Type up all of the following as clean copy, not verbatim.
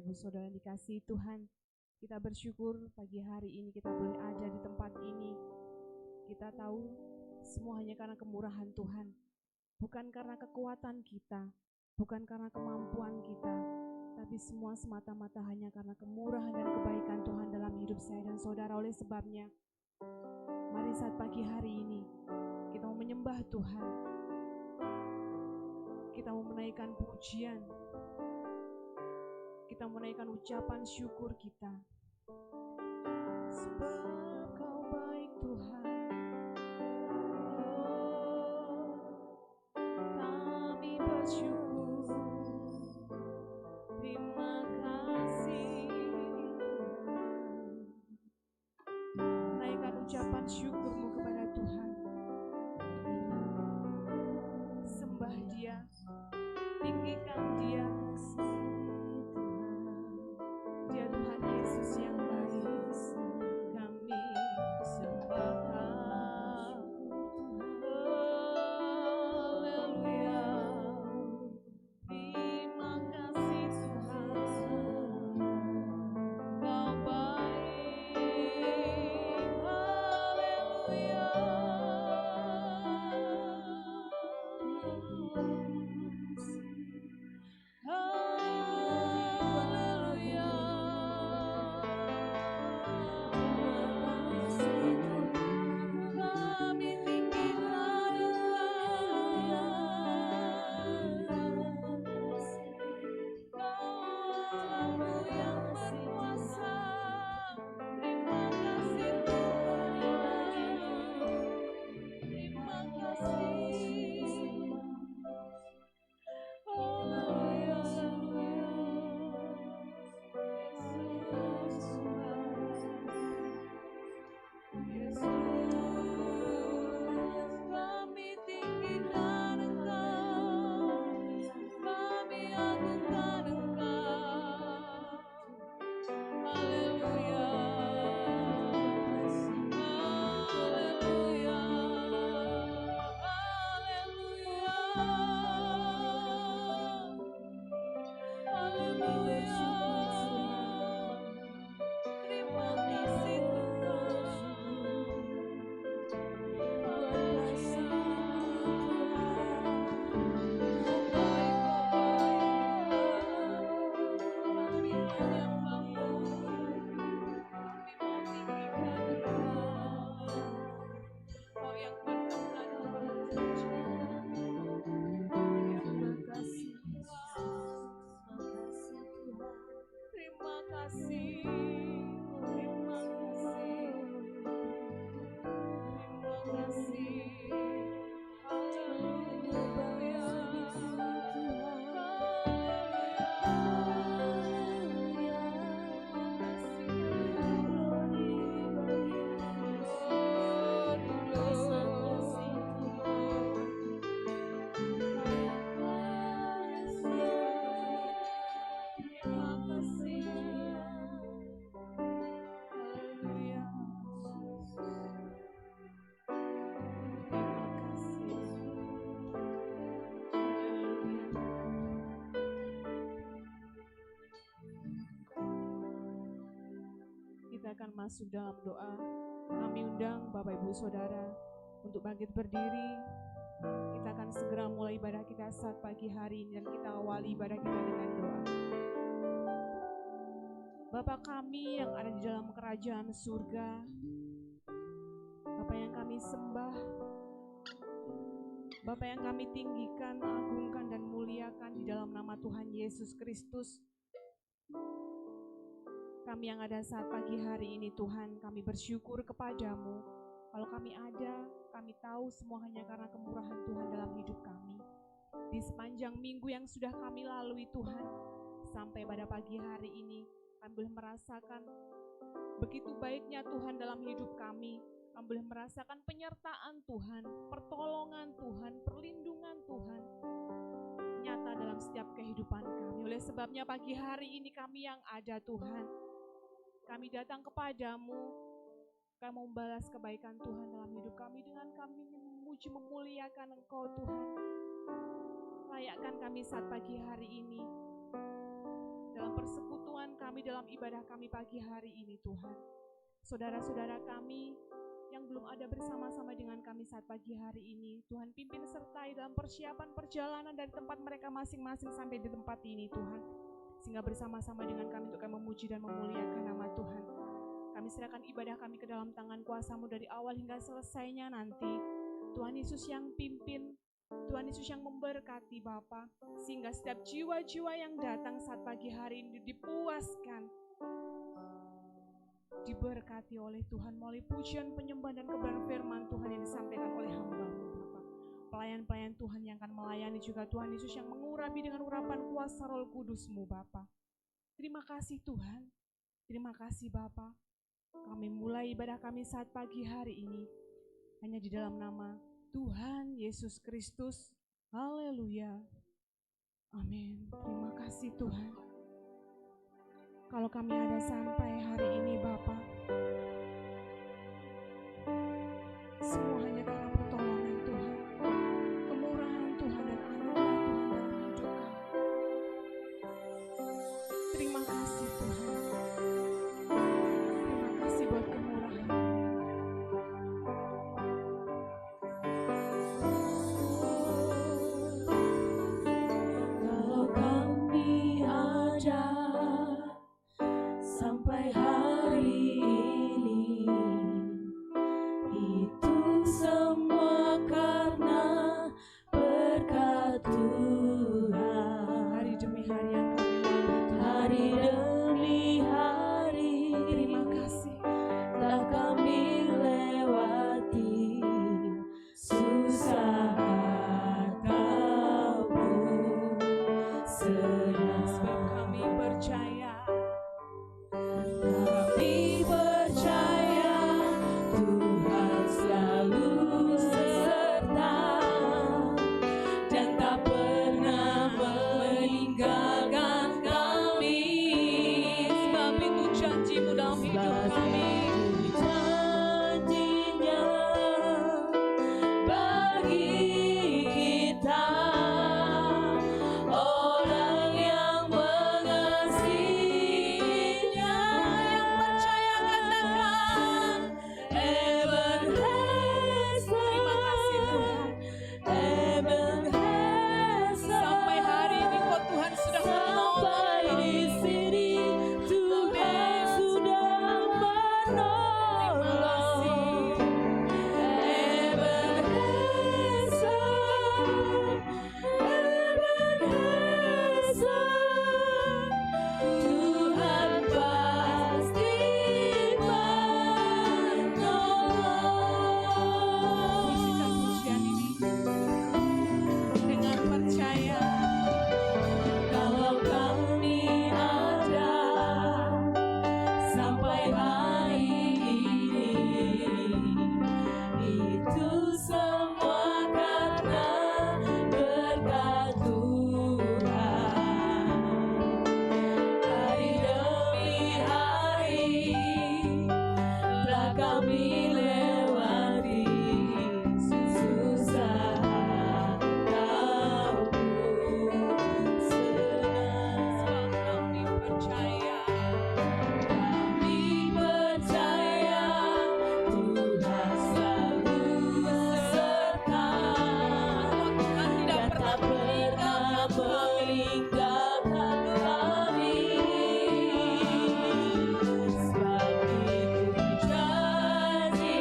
Ibu Saudara dikasihi Tuhan, kita bersyukur pagi hari ini kita boleh ada di tempat ini. Kita tahu semua hanya karena kemurahan Tuhan, bukan karena kekuatan kita, bukan karena kemampuan kita, tapi semua semata-mata hanya karena kemurahan dan kebaikan Tuhan dalam hidup saya dan saudara. Oleh sebabnya, mari saat pagi hari ini kita mau menyembah Tuhan, kita mau menaikkan pujian, kita menaikkan ucapan syukur kita. Sebab Kau baik Tuhan, kami bersyukur. Terima kasih. Naikkan ucapan syukurmu kepada Tuhan. Sembah Dia, tinggikan Dia. Dia Tuhan Yesus yang baik. Kami sembah Kau. Haleluya. Terima kasih Tuhan. Kau baik. Haleluya. Kami tinggikan Kau yang berkuasa. Terima kasih Tuhan. Terima kasih. Haleluya, Yesus, kami tinggikan Engkau, kami agungkan Engkau. Haleluya, haleluya, haleluya, haleluya. Terima kasih akan masuk dalam doa. Kami undang Bapak Ibu Saudara untuk bangkit berdiri. Kita akan segera mulai ibadah kita saat pagi hari ini dan kita awali ibadah kita dengan doa. Bapa kami yang ada di dalam kerajaan surga, Bapa yang kami sembah, Bapa yang kami tinggikan, agungkan dan muliakan di dalam nama Tuhan Yesus Kristus. Kami yang ada saat pagi hari ini Tuhan, kami bersyukur kepadamu. Kalau kami ada, kami tahu semua hanya karena kemurahan Tuhan dalam hidup kami. Di sepanjang minggu yang sudah kami lalui Tuhan, sampai pada pagi hari ini, kami boleh merasakan begitu baiknya Tuhan dalam hidup kami. Kami boleh merasakan penyertaan Tuhan, pertolongan Tuhan, perlindungan Tuhan, nyata dalam setiap kehidupan kami. Oleh sebabnya pagi hari ini kami yang ada Tuhan, kami datang kepadamu, kami membalas kebaikan Tuhan dalam hidup kami dengan kami memuji memuliakan Engkau Tuhan. Layakkan kami saat pagi hari ini dalam persekutuan kami, dalam ibadah kami pagi hari ini Tuhan. Saudara-saudara kami yang belum ada bersama-sama dengan kami saat pagi hari ini, Tuhan pimpin sertai dalam persiapan perjalanan dari tempat mereka masing-masing sampai di tempat ini Tuhan. Sehingga bersama-sama dengan kami untuk kami memuji dan memuliakan nama Tuhan. Kami serahkan ibadah kami ke dalam tangan kuasa-Mu dari awal hingga selesainya nanti. Tuhan Yesus yang pimpin, Tuhan Yesus yang memberkati Bapa, sehingga setiap jiwa-jiwa yang datang saat pagi hari ini dipuaskan, diberkati oleh Tuhan melalui pujian, penyembahan dan kebenaran firman Tuhan yang disampaikan oleh hamba-Mu Bapa. Pelayan-pelayan Tuhan yang akan melayani juga Tuhan Yesus yang mengurapi dengan urapan kuasa Roh Kudus-Mu Bapa. Terima kasih Tuhan, terima kasih Bapa. Kami mulai ibadah kami saat pagi hari ini hanya di dalam nama Tuhan Yesus Kristus. Haleluya. Amin. Terima kasih Tuhan. Kalau kami ada sampai hari ini Bapa, semua hanya karena pertolongan Tuhan, kemurahan Tuhan dan anugerah Tuhan dalam hidup kami. Terima kasih Tuhan. Terima kasih buat kemurahan. Kalau kami ada sampai hari ini, itu semua karena berkat Tuhan. Hari demi hari yang kami lalui, Hari demi hari, terima kasih. telah kami lewati susah ataupun senang. Sebab kami percaya, Kami percaya Tuhan selalu serta dan tak pernah meninggalkan kami. sebab itu janji-Mu dalam hidup kami. Janjinya bagi kita, orang yang mengasihinya, yang percaya katakan Ebenezer. Terima kasih Tuhan. Ebenezer. Sampai hari ini kok Tuhan sudah menolong Sampai di sini Tuhan sudah menolong. Ebenezer, Ebenezer, Tuhan pasti menolong. Isikan pujian ini dengan percaya. Kalau kami ada sampai hari ini, itu semua karena berkat Tuhan. Hari demi hari telah kami lewati susah ataupun senang. Sebab kami percaya, Kami percaya Tuhan selalu serta Tuhan tidak dan tak pernah meninggalkan kami. Sebab itu janji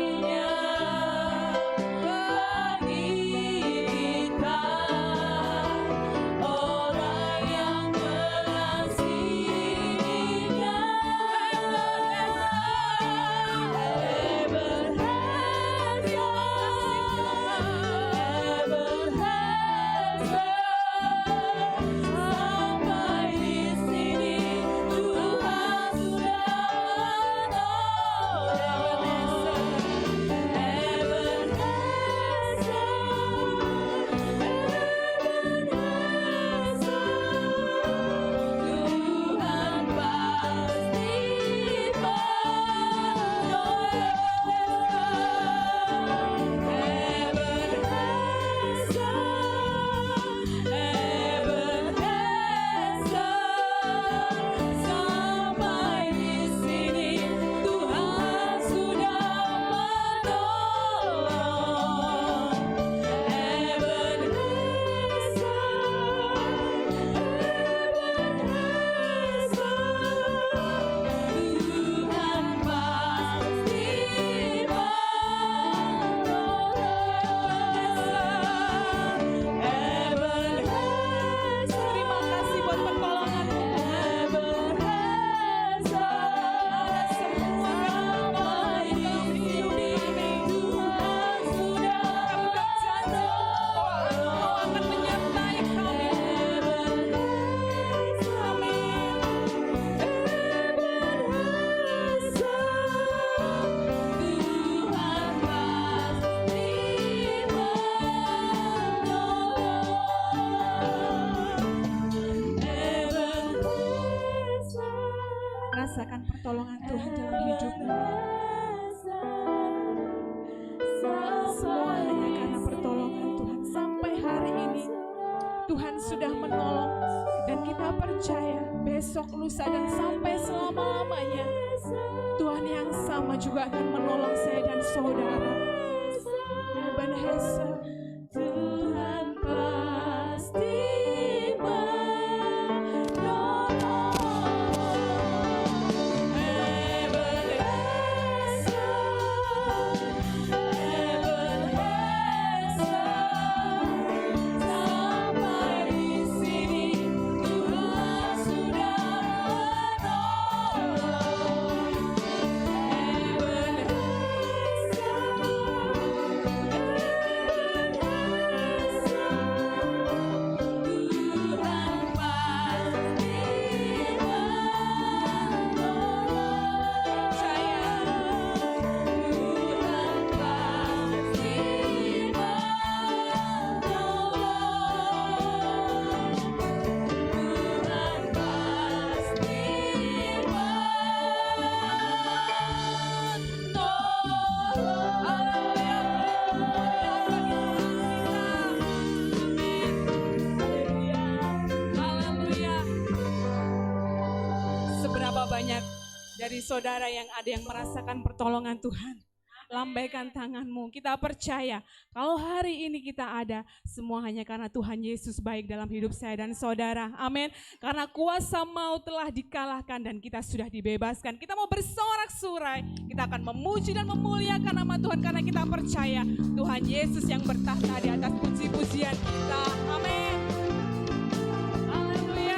besok, lusa, dan sampai selama-lamanya. Tuhan yang sama juga akan menolong saya dan saudara. Ebenezer, Tuhan pasti menolong. Sampai di sini Tuhan sudah seberapa banyak dari saudara yang ada yang merasakan pertolongan Tuhan? Lambaikan tanganmu, kita percaya kalau hari ini kita ada, semua hanya karena Tuhan Yesus baik dalam hidup saya dan saudara. Amin. Karena kuasa maut telah dikalahkan dan kita sudah dibebaskan. Kita mau bersorak-sorai, kita akan memuji dan memuliakan nama Tuhan karena kita percaya Tuhan Yesus yang bertahta di atas puji-pujian kita. Amin. Haleluya.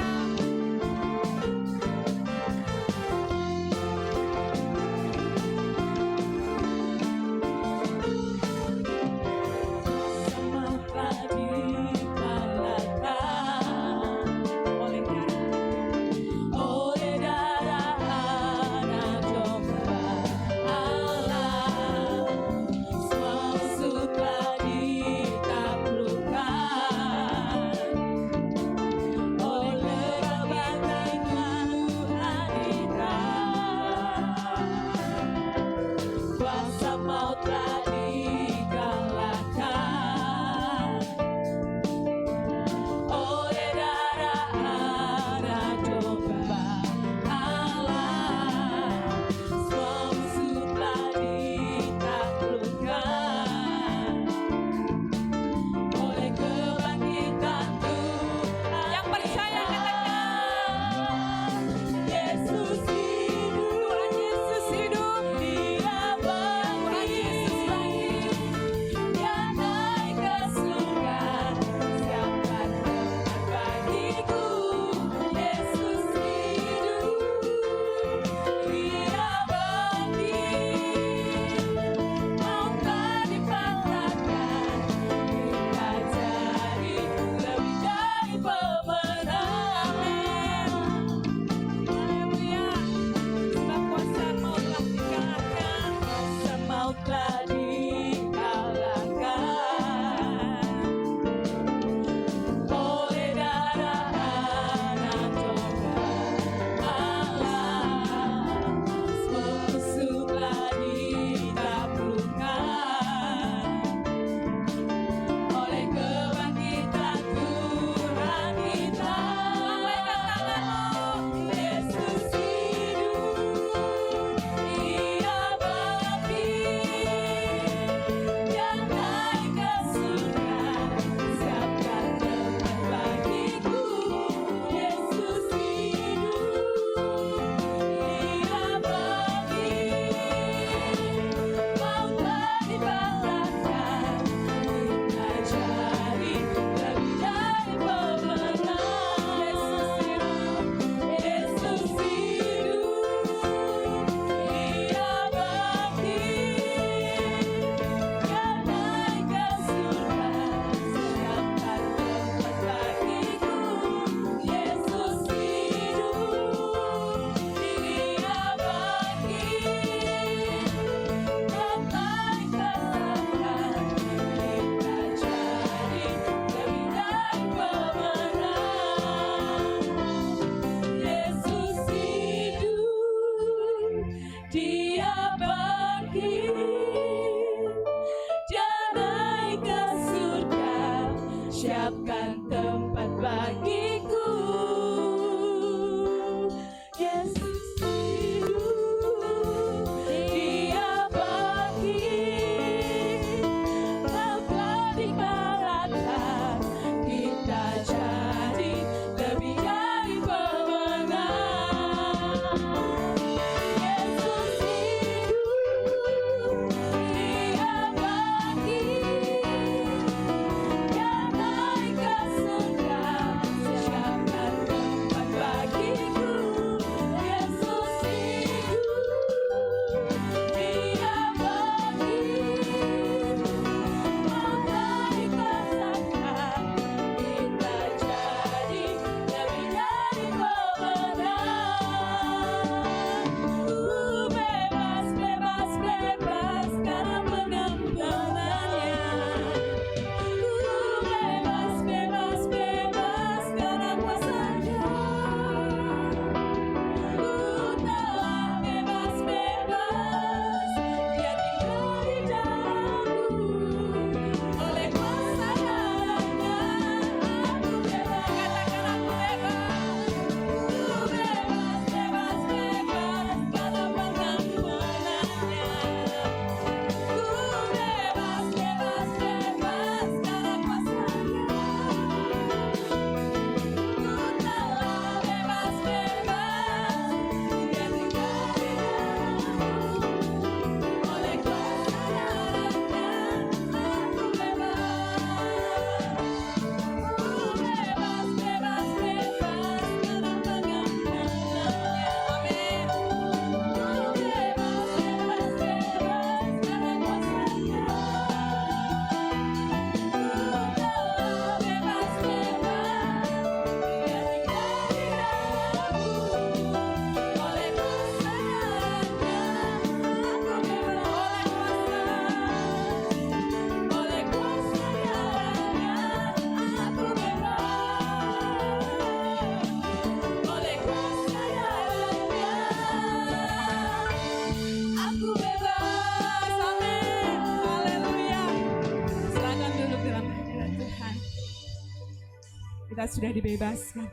Amin. Haleluya. Silakan duduk dalam hadirat Tuhan. Kita sudah dibebaskan.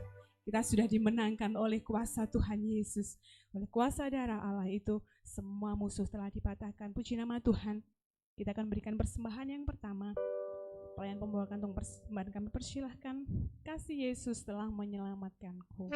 Kita sudah dimenangkan oleh kuasa Tuhan Yesus. Oleh kuasa darah Allah itu, semua musuh telah dipatahkan. Puji nama Tuhan. Kita akan berikan persembahan yang pertama. Pelayan pembawa kantong persembahan kami persilahkan. Kasih Yesus telah menyelamatkanku.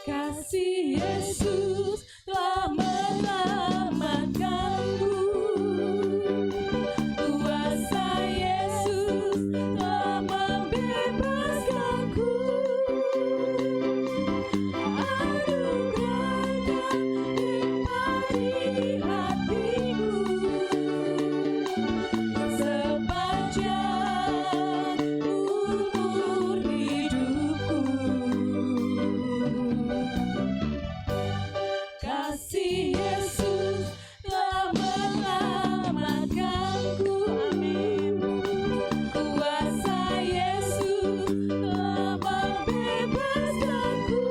Kasih Yesus telah menyelamatkanku. Kuasa Yesus telah membebaskanku. Anugerahnya limpah di hatiku. Sepanjang umur hidupku. Kasih Yesus telah menyelamatkanku. Amin. Kuasa Yesus telah membebaskanku.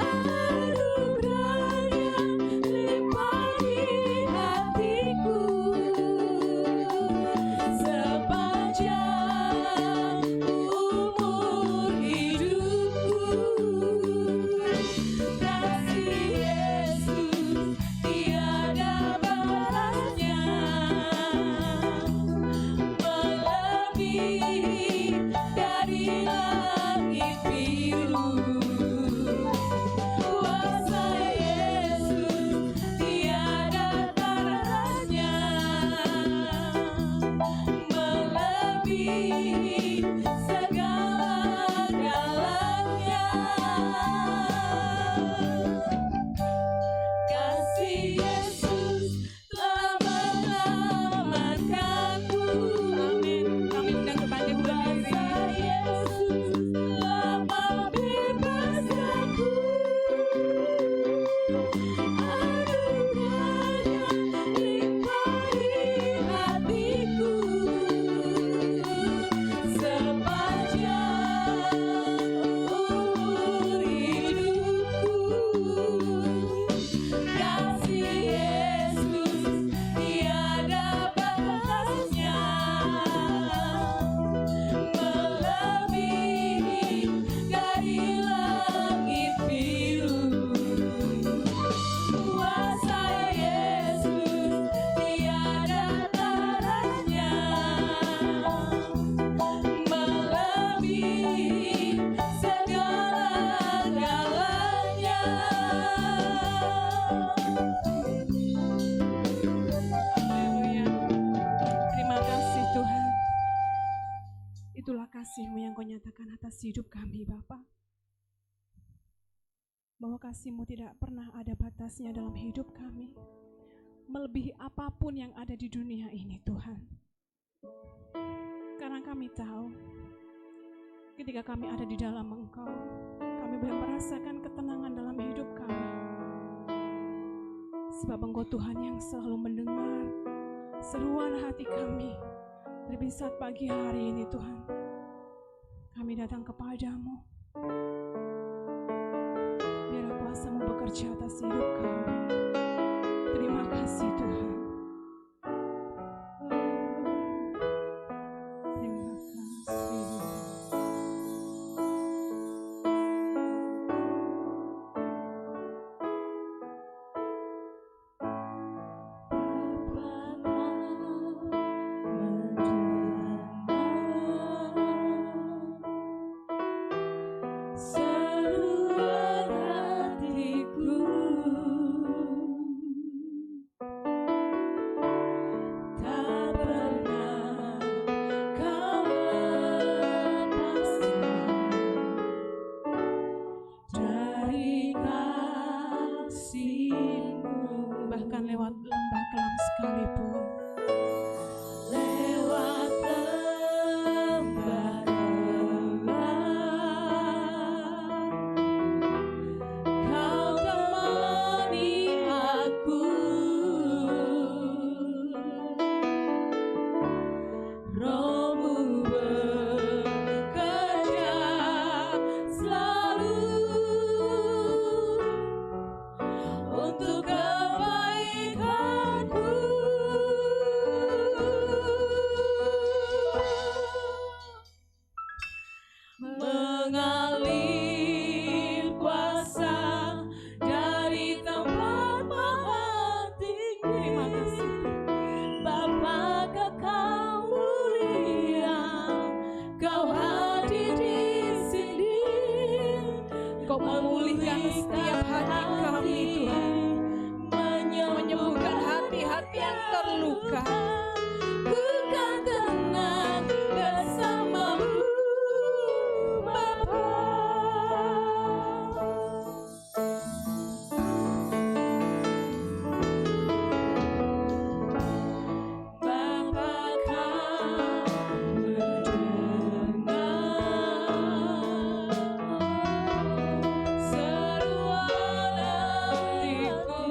Anugerahnya limpah di hatiku. Sepanjang umur hidupku. Kasih Yesus tiada batasnya, melebihi dari langit biru. Kuasa Yesus tiada tandanya, melebihi segala-galanya. Kasih Yesus telah menyelamatkanku. Amin. Kami undang kebangkitan berdiri. Kuasa Yesus telah membebaskanku. Anugerahnya limpah di hatiku. Sepanjang umur hidupku. Kasih Yesus tiada batasnya, melebihi dari langit biru. Kuasa Yesus tiada tandanya, melebihi segala-galanya. Haleluya. Terima kasih Tuhan. Itulah kasih-Mu yang Kau nyatakan atas hidup kami, Bapa. Bahwa kasih-Mu tidak pernah ada batasnya dalam hidup kami. Melebihi apapun yang ada di dunia ini, Tuhan. Karena kami tahu, ketika kami ada di dalam Engkau, kami boleh merasakan ketenangan dalam hidup kami. Sebab Engkau Tuhan yang selalu mendengar seruan hati kami. Terlebih saat pagi hari ini Tuhan, kami datang kepadamu. Biarlah kuasa-Mu bekerja atas hidup kami. Terima kasih Tuhan. Terima kasih. Seruan hatiku bahkan lewat lembah kelam sekalipun. Lewat lembah gelap, Kau temani aku. Roh-Mu bekerja selalu untuk kebaikanku. Mengalir kuasa dari tempat maha tinggi. Terima kasih. Bapa Kekal mulia, Kau hadir di sini. Kau memulihkan setiap hati kami, Tuhan. Menyembuhkan hati-hati yang terluka. Ku kan tenang bersama-Mu, Bapa. Bapa Kau mendengar seruan hatiku.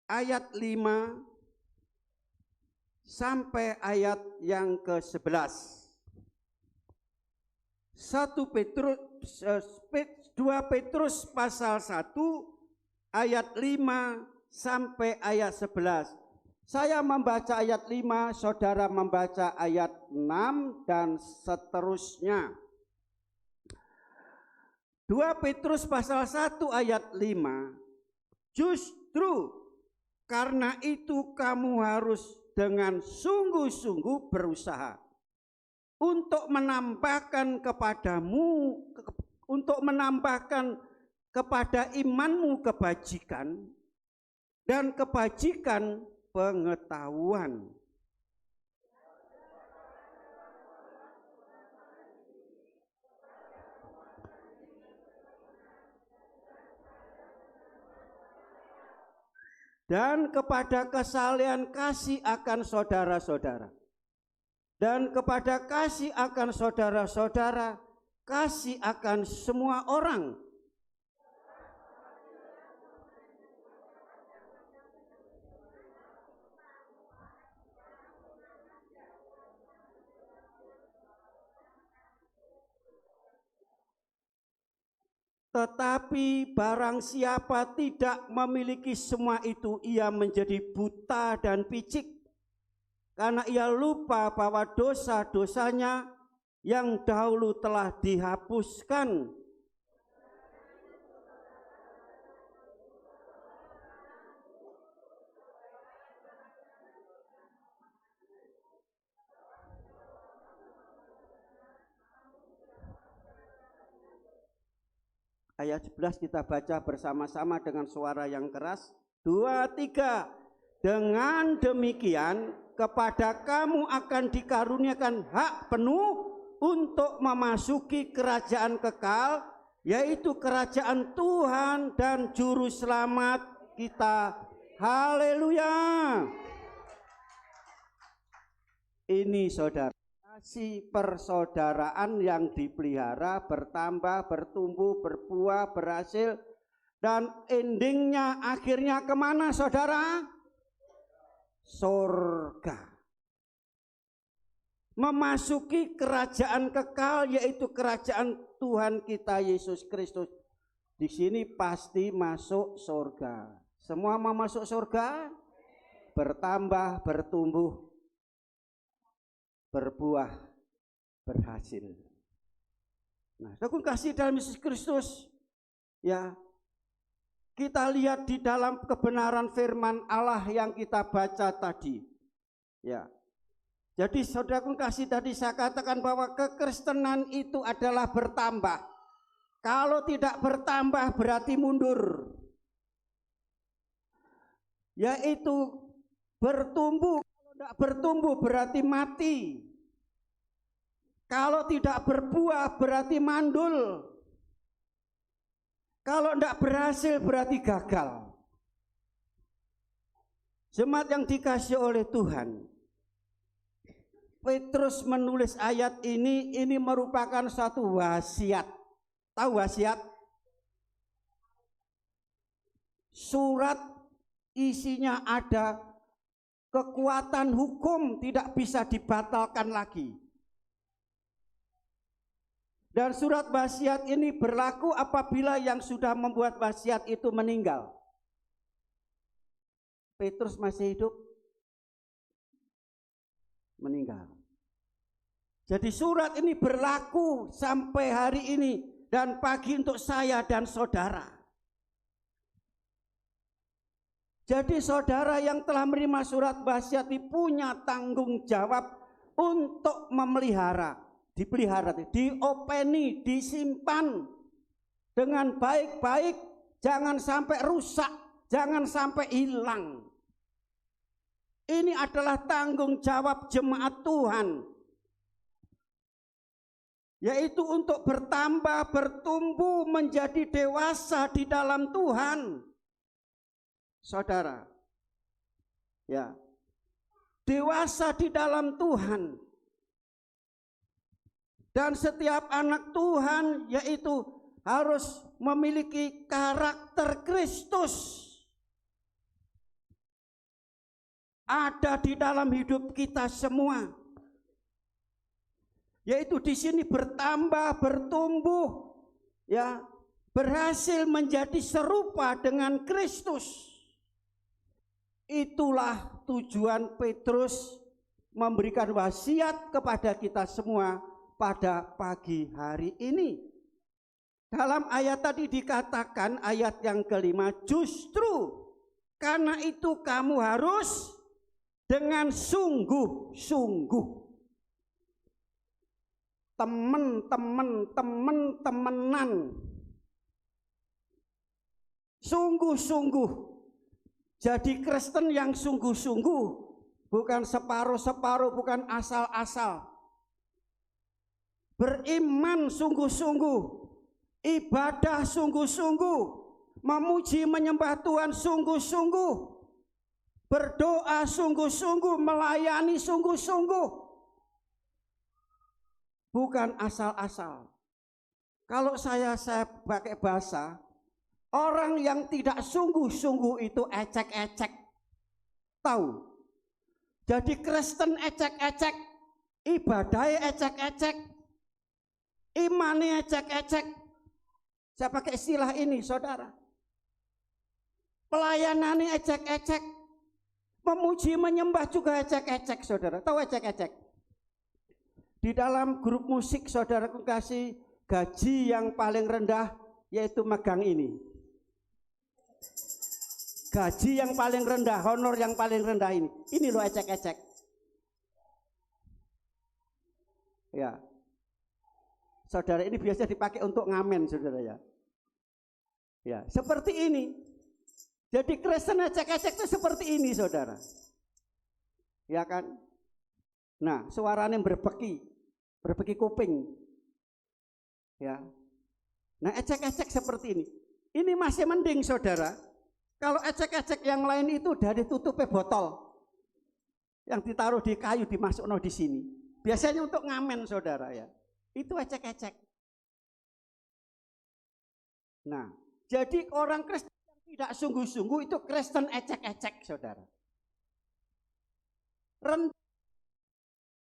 ayat 5 sampai ayat yang ke-11. 2 Petrus pasal 1 ayat 5 sampai ayat 11. Saya membaca ayat 5, saudara membaca ayat 6 dan seterusnya. 2 Petrus pasal 1 ayat 5. Justru karena itu kamu harus dengan sungguh-sungguh berusaha untuk menambahkan kepada imanmu kebajikan, dan kebajikan pengetahuan. Dan kepada kesalehan kasih akan saudara-saudara. Dan kepada kasih akan saudara-saudara, kasih akan semua orang. Tetapi barang siapa tidak memiliki semua itu, ia menjadi buta dan picik, karena ia lupa bahwa dosa-dosanya yang dahulu telah dihapuskan. Ayat 11 kita baca bersama-sama dengan suara yang keras. 2, 3. Dengan demikian kepada kamu akan dikaruniakan hak penuh untuk memasuki kerajaan kekal, yaitu kerajaan Tuhan dan Juru Selamat kita. Haleluya. Ini saudara, kasih persaudaraan yang dipelihara bertambah, bertumbuh, berbuah, berhasil, dan endingnya akhirnya kemana saudara? Surga. Memasuki kerajaan kekal, yaitu kerajaan Tuhan kita Yesus Kristus. Di sini pasti masuk surga. Semua mau masuk surga? Bertambah, bertumbuh, berbuah, berhasil. Nah, aku kasih dalam Yesus Kristus, ya, kita lihat di dalam kebenaran firman Allah yang kita baca tadi, ya. Jadi saudaraku kasih, tadi saya katakan bahwa kekristenan itu adalah bertambah. Kalau tidak bertambah berarti mundur. Yaitu bertumbuh. Kalau tidak bertumbuh berarti mati. Kalau tidak berbuah berarti mandul. Kalau tidak berhasil berarti gagal. Jemaat yang dikasihi oleh Tuhan, Petrus menulis ayat ini merupakan satu wasiat. Tahu wasiat? Surat isinya ada kekuatan hukum, tidak bisa dibatalkan lagi. Dan surat wasiat ini berlaku apabila yang sudah membuat wasiat itu meninggal. Petrus masih hidup, meninggal. Jadi surat ini berlaku sampai hari ini dan pagi untuk saya dan saudara. Jadi saudara yang telah menerima surat wasiat ini punya tanggung jawab untuk memelihara. Dipelihara, diopeni, disimpan dengan baik-baik, jangan sampai rusak, jangan sampai hilang. Ini adalah tanggung jawab jemaat Tuhan, yaitu untuk bertambah, bertumbuh, menjadi dewasa di dalam Tuhan. Saudara, ya, dewasa di dalam Tuhan. Dan setiap anak Tuhan yaitu harus memiliki karakter Kristus. ada di dalam hidup kita semua. Yaitu di sini bertambah, bertumbuh, ya, berhasil menjadi serupa dengan Kristus. Itulah tujuan Petrus memberikan wasiat kepada kita semua pada pagi hari ini. Dalam ayat tadi dikatakan, ayat yang kelima, justru karena itu kamu harus dengan sungguh-sungguh. Temenan. Sungguh-sungguh. Jadi Kristen yang sungguh-sungguh, bukan separuh-separuh, bukan asal-asal. Beriman sungguh-sungguh, ibadah sungguh-sungguh, memuji menyembah Tuhan sungguh-sungguh, berdoa sungguh-sungguh, melayani sungguh-sungguh, bukan asal-asal. Kalau saya pakai bahasa, orang yang tidak sungguh-sungguh itu ecek-ecek. Tahu? Jadi Kristen ecek-ecek, ibadahnya ecek-ecek, imannya ecek-ecek. Saya pakai istilah ini, saudara. Pelayanannya ecek-ecek, memuji menyembah juga ecek-ecek, saudara. Tahu ecek-ecek? Di dalam grup musik, saudaraku kasih gaji yang paling rendah yaitu megang ini. Gaji yang paling rendah, honor yang paling rendah ini. Ini loh ecek-ecek. Ya. Saudara, ini biasa dipakai untuk ngamen, saudara ya. Ya, seperti ini. Jadi Kristen ecek-ecek itu seperti ini, saudara. Ya kan? Nah, suaranya berbeki kuping. Ya. Nah, ecek-ecek seperti ini. Ini masih mending, saudara. Kalau ecek-ecek yang lain itu dari tutupnya botol yang ditaruh di kayu, dimasukno di sini. Biasanya untuk ngamen, saudara ya. Itu ecek-ecek. Nah, jadi orang Kristen yang tidak sungguh-sungguh itu Kristen ecek-ecek, saudara.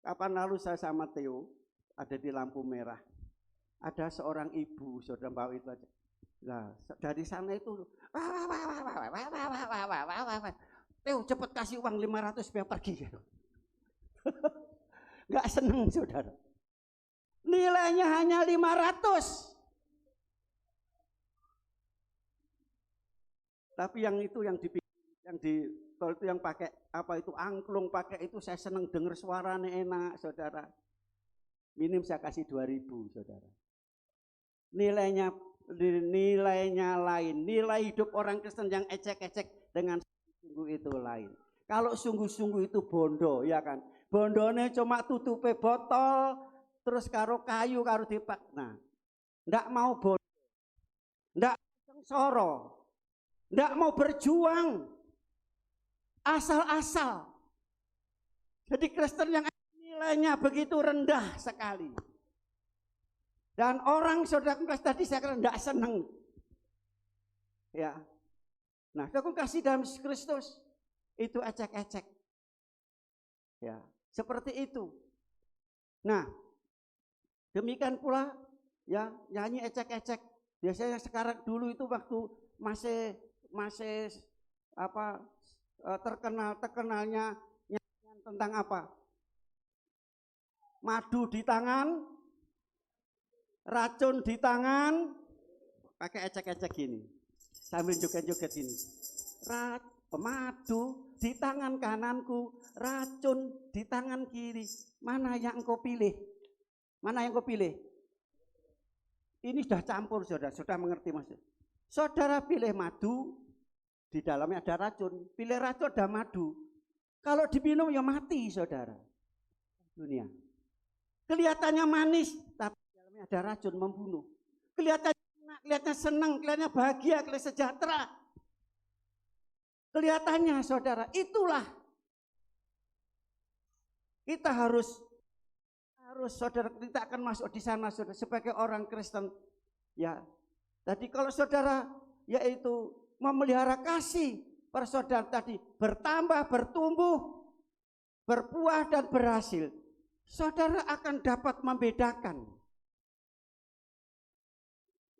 Kapan lalu saya sama Theo ada di lampu merah. Ada seorang ibu, saudara, bawa itu aja. Nah, dari sana itu, Theo cepet kasih uang 500 biar pergi. Gak seneng, saudara. Nilainya hanya 500. Tapi yang itu yang kalau itu yang pakai apa itu angklung pakai itu saya seneng denger suaranya enak, saudara. Minim saya kasih 2.000, saudara. Nilainya lain, nilai hidup orang Kristen yang ecek-ecek dengan sungguh-sungguh itu lain. Kalau sungguh-sungguh itu bondo, ya kan? Bondone cuma tutupe botol, terus karo kayu, karo dipak. Nah, ndak mau bondo, ndak sengsara, ndak mau berjuang, asal-asal. Jadi Kristen yang nilainya begitu rendah sekali. Dan orang saudara tadi saya kira tidak senang. Ya. Nah, aku kasih dalam Kristus itu ecek-ecek. Ya, seperti itu. Nah, demikian pula ya nyanyi ecek-ecek. Biasanya sekarang dulu itu waktu masih terkenalnya nyanyian tentang apa? Madu di tangan, racun di tangan, pakai ecek-ecek gini, sambil joget-joget gini. Madu di tangan kananku, racun di tangan kiri. Mana yang engkau pilih? Mana yang kau pilih? Ini sudah campur, saudara. Sudah mengerti maksud? Saudara pilih madu, di dalamnya ada racun. Pilih racun ada madu. Kalau diminum ya mati, saudara. Dunia. Kelihatannya manis, tapi ada racun membunuh. Kelihatannya senang, kelihatannya bahagia, kelihatannya sejahtera. Kelihatannya, saudara, itulah kita harus saudara, kita akan masuk di sana, saudara, sebagai orang Kristen. Ya, jadi kalau saudara yaitu memelihara kasih, persaudaraan tadi bertambah, bertumbuh, berbuah dan berhasil, saudara akan dapat membedakan.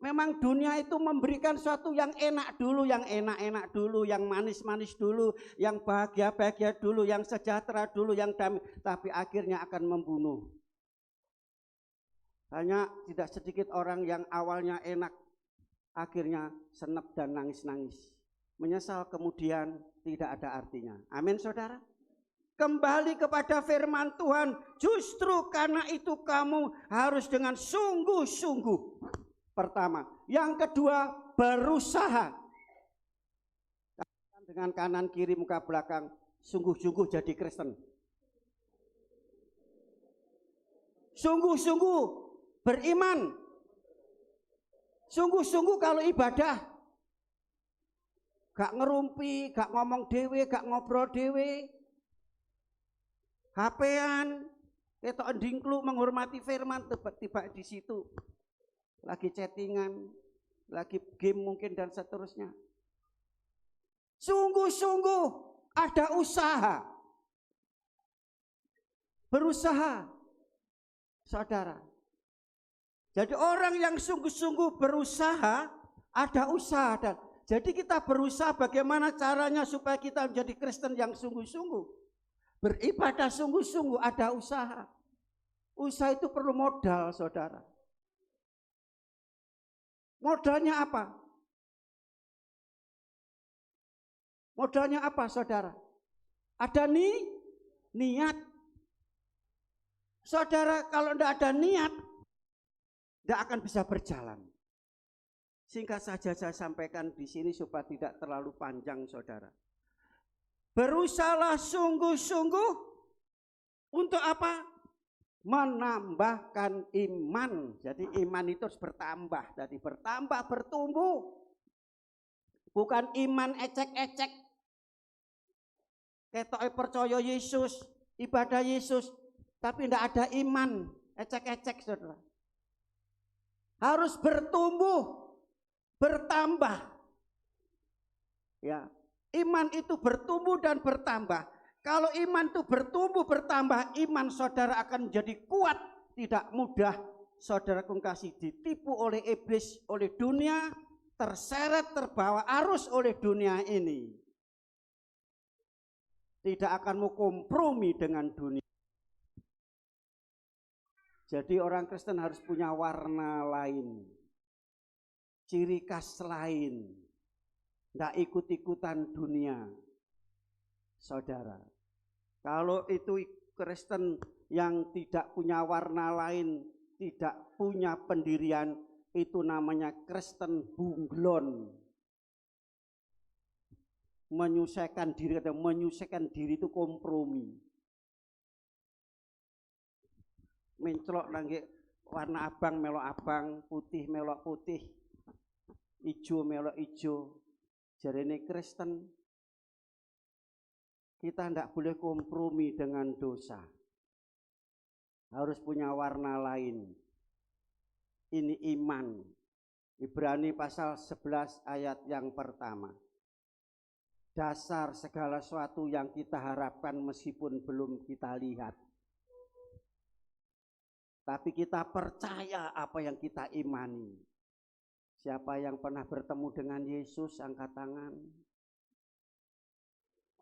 Memang dunia itu memberikan sesuatu yang enak dulu, yang enak-enak dulu, yang manis-manis dulu, yang bahagia-bahagia dulu, yang sejahtera dulu, yang damai, tapi akhirnya akan membunuh. Hanya tidak sedikit orang yang awalnya enak, akhirnya senep dan nangis-nangis. Menyesal kemudian tidak ada artinya. Amin saudara. Kembali kepada firman Tuhan, justru karena itu kamu harus dengan sungguh-sungguh. Pertama, yang kedua berusaha. Dengan kanan kiri muka belakang, sungguh-sungguh jadi Kristen. Sungguh-sungguh beriman. Sungguh-sungguh kalau ibadah. Gak ngerumpi, gak ngomong dewe, gak ngobrol dewe. HP-an, ketok endingklu menghormati firman, tiba-tiba di situ. Lagi chattingan, lagi game mungkin dan seterusnya. Sungguh-sungguh ada usaha. Berusaha, saudara. Jadi orang yang sungguh-sungguh berusaha, ada usaha. Dan jadi kita berusaha bagaimana caranya supaya kita menjadi Kristen yang sungguh-sungguh. Beribadah sungguh-sungguh, ada usaha. Usaha itu perlu modal, saudara. Modalnya apa? Modalnya apa, saudara? Ada niat. Saudara, kalau tidak ada niat, tidak akan bisa berjalan. Singkat saja saya sampaikan di sini supaya tidak terlalu panjang, saudara. Berusahalah sungguh-sungguh untuk apa? Menambahkan iman. Jadi iman itu harus bertambah. Jadi bertambah, bertumbuh. Bukan iman ecek-ecek. Ketok percaya Yesus, ibadah Yesus, tapi tidak ada iman ecek-ecek, saudara. Harus bertumbuh, bertambah. Ya, iman itu bertumbuh dan bertambah. Kalau iman itu bertumbuh bertambah, iman saudara akan menjadi kuat. Tidak mudah saudara kasih ditipu oleh iblis, oleh dunia, terseret, terbawa arus oleh dunia ini. Tidak akan mau kompromi dengan dunia. Jadi orang Kristen harus punya warna lain, ciri khas lain, tidak ikut-ikutan dunia, saudara. Kalau itu Kristen yang tidak punya warna lain, tidak punya pendirian, itu namanya Kristen bunglon. Menyusahkan diri itu kompromi. Mencelok nangge warna abang melok abang, putih melok putih, ijo melok ijo. Jarene Kristen, kita tidak boleh kompromi dengan dosa. Harus punya warna lain. Ini iman. Ibrani pasal 11 ayat yang pertama. Dasar segala sesuatu yang kita harapkan meskipun belum kita lihat. Tapi kita percaya apa yang kita imani. Siapa yang pernah bertemu dengan Yesus, angkat tangan.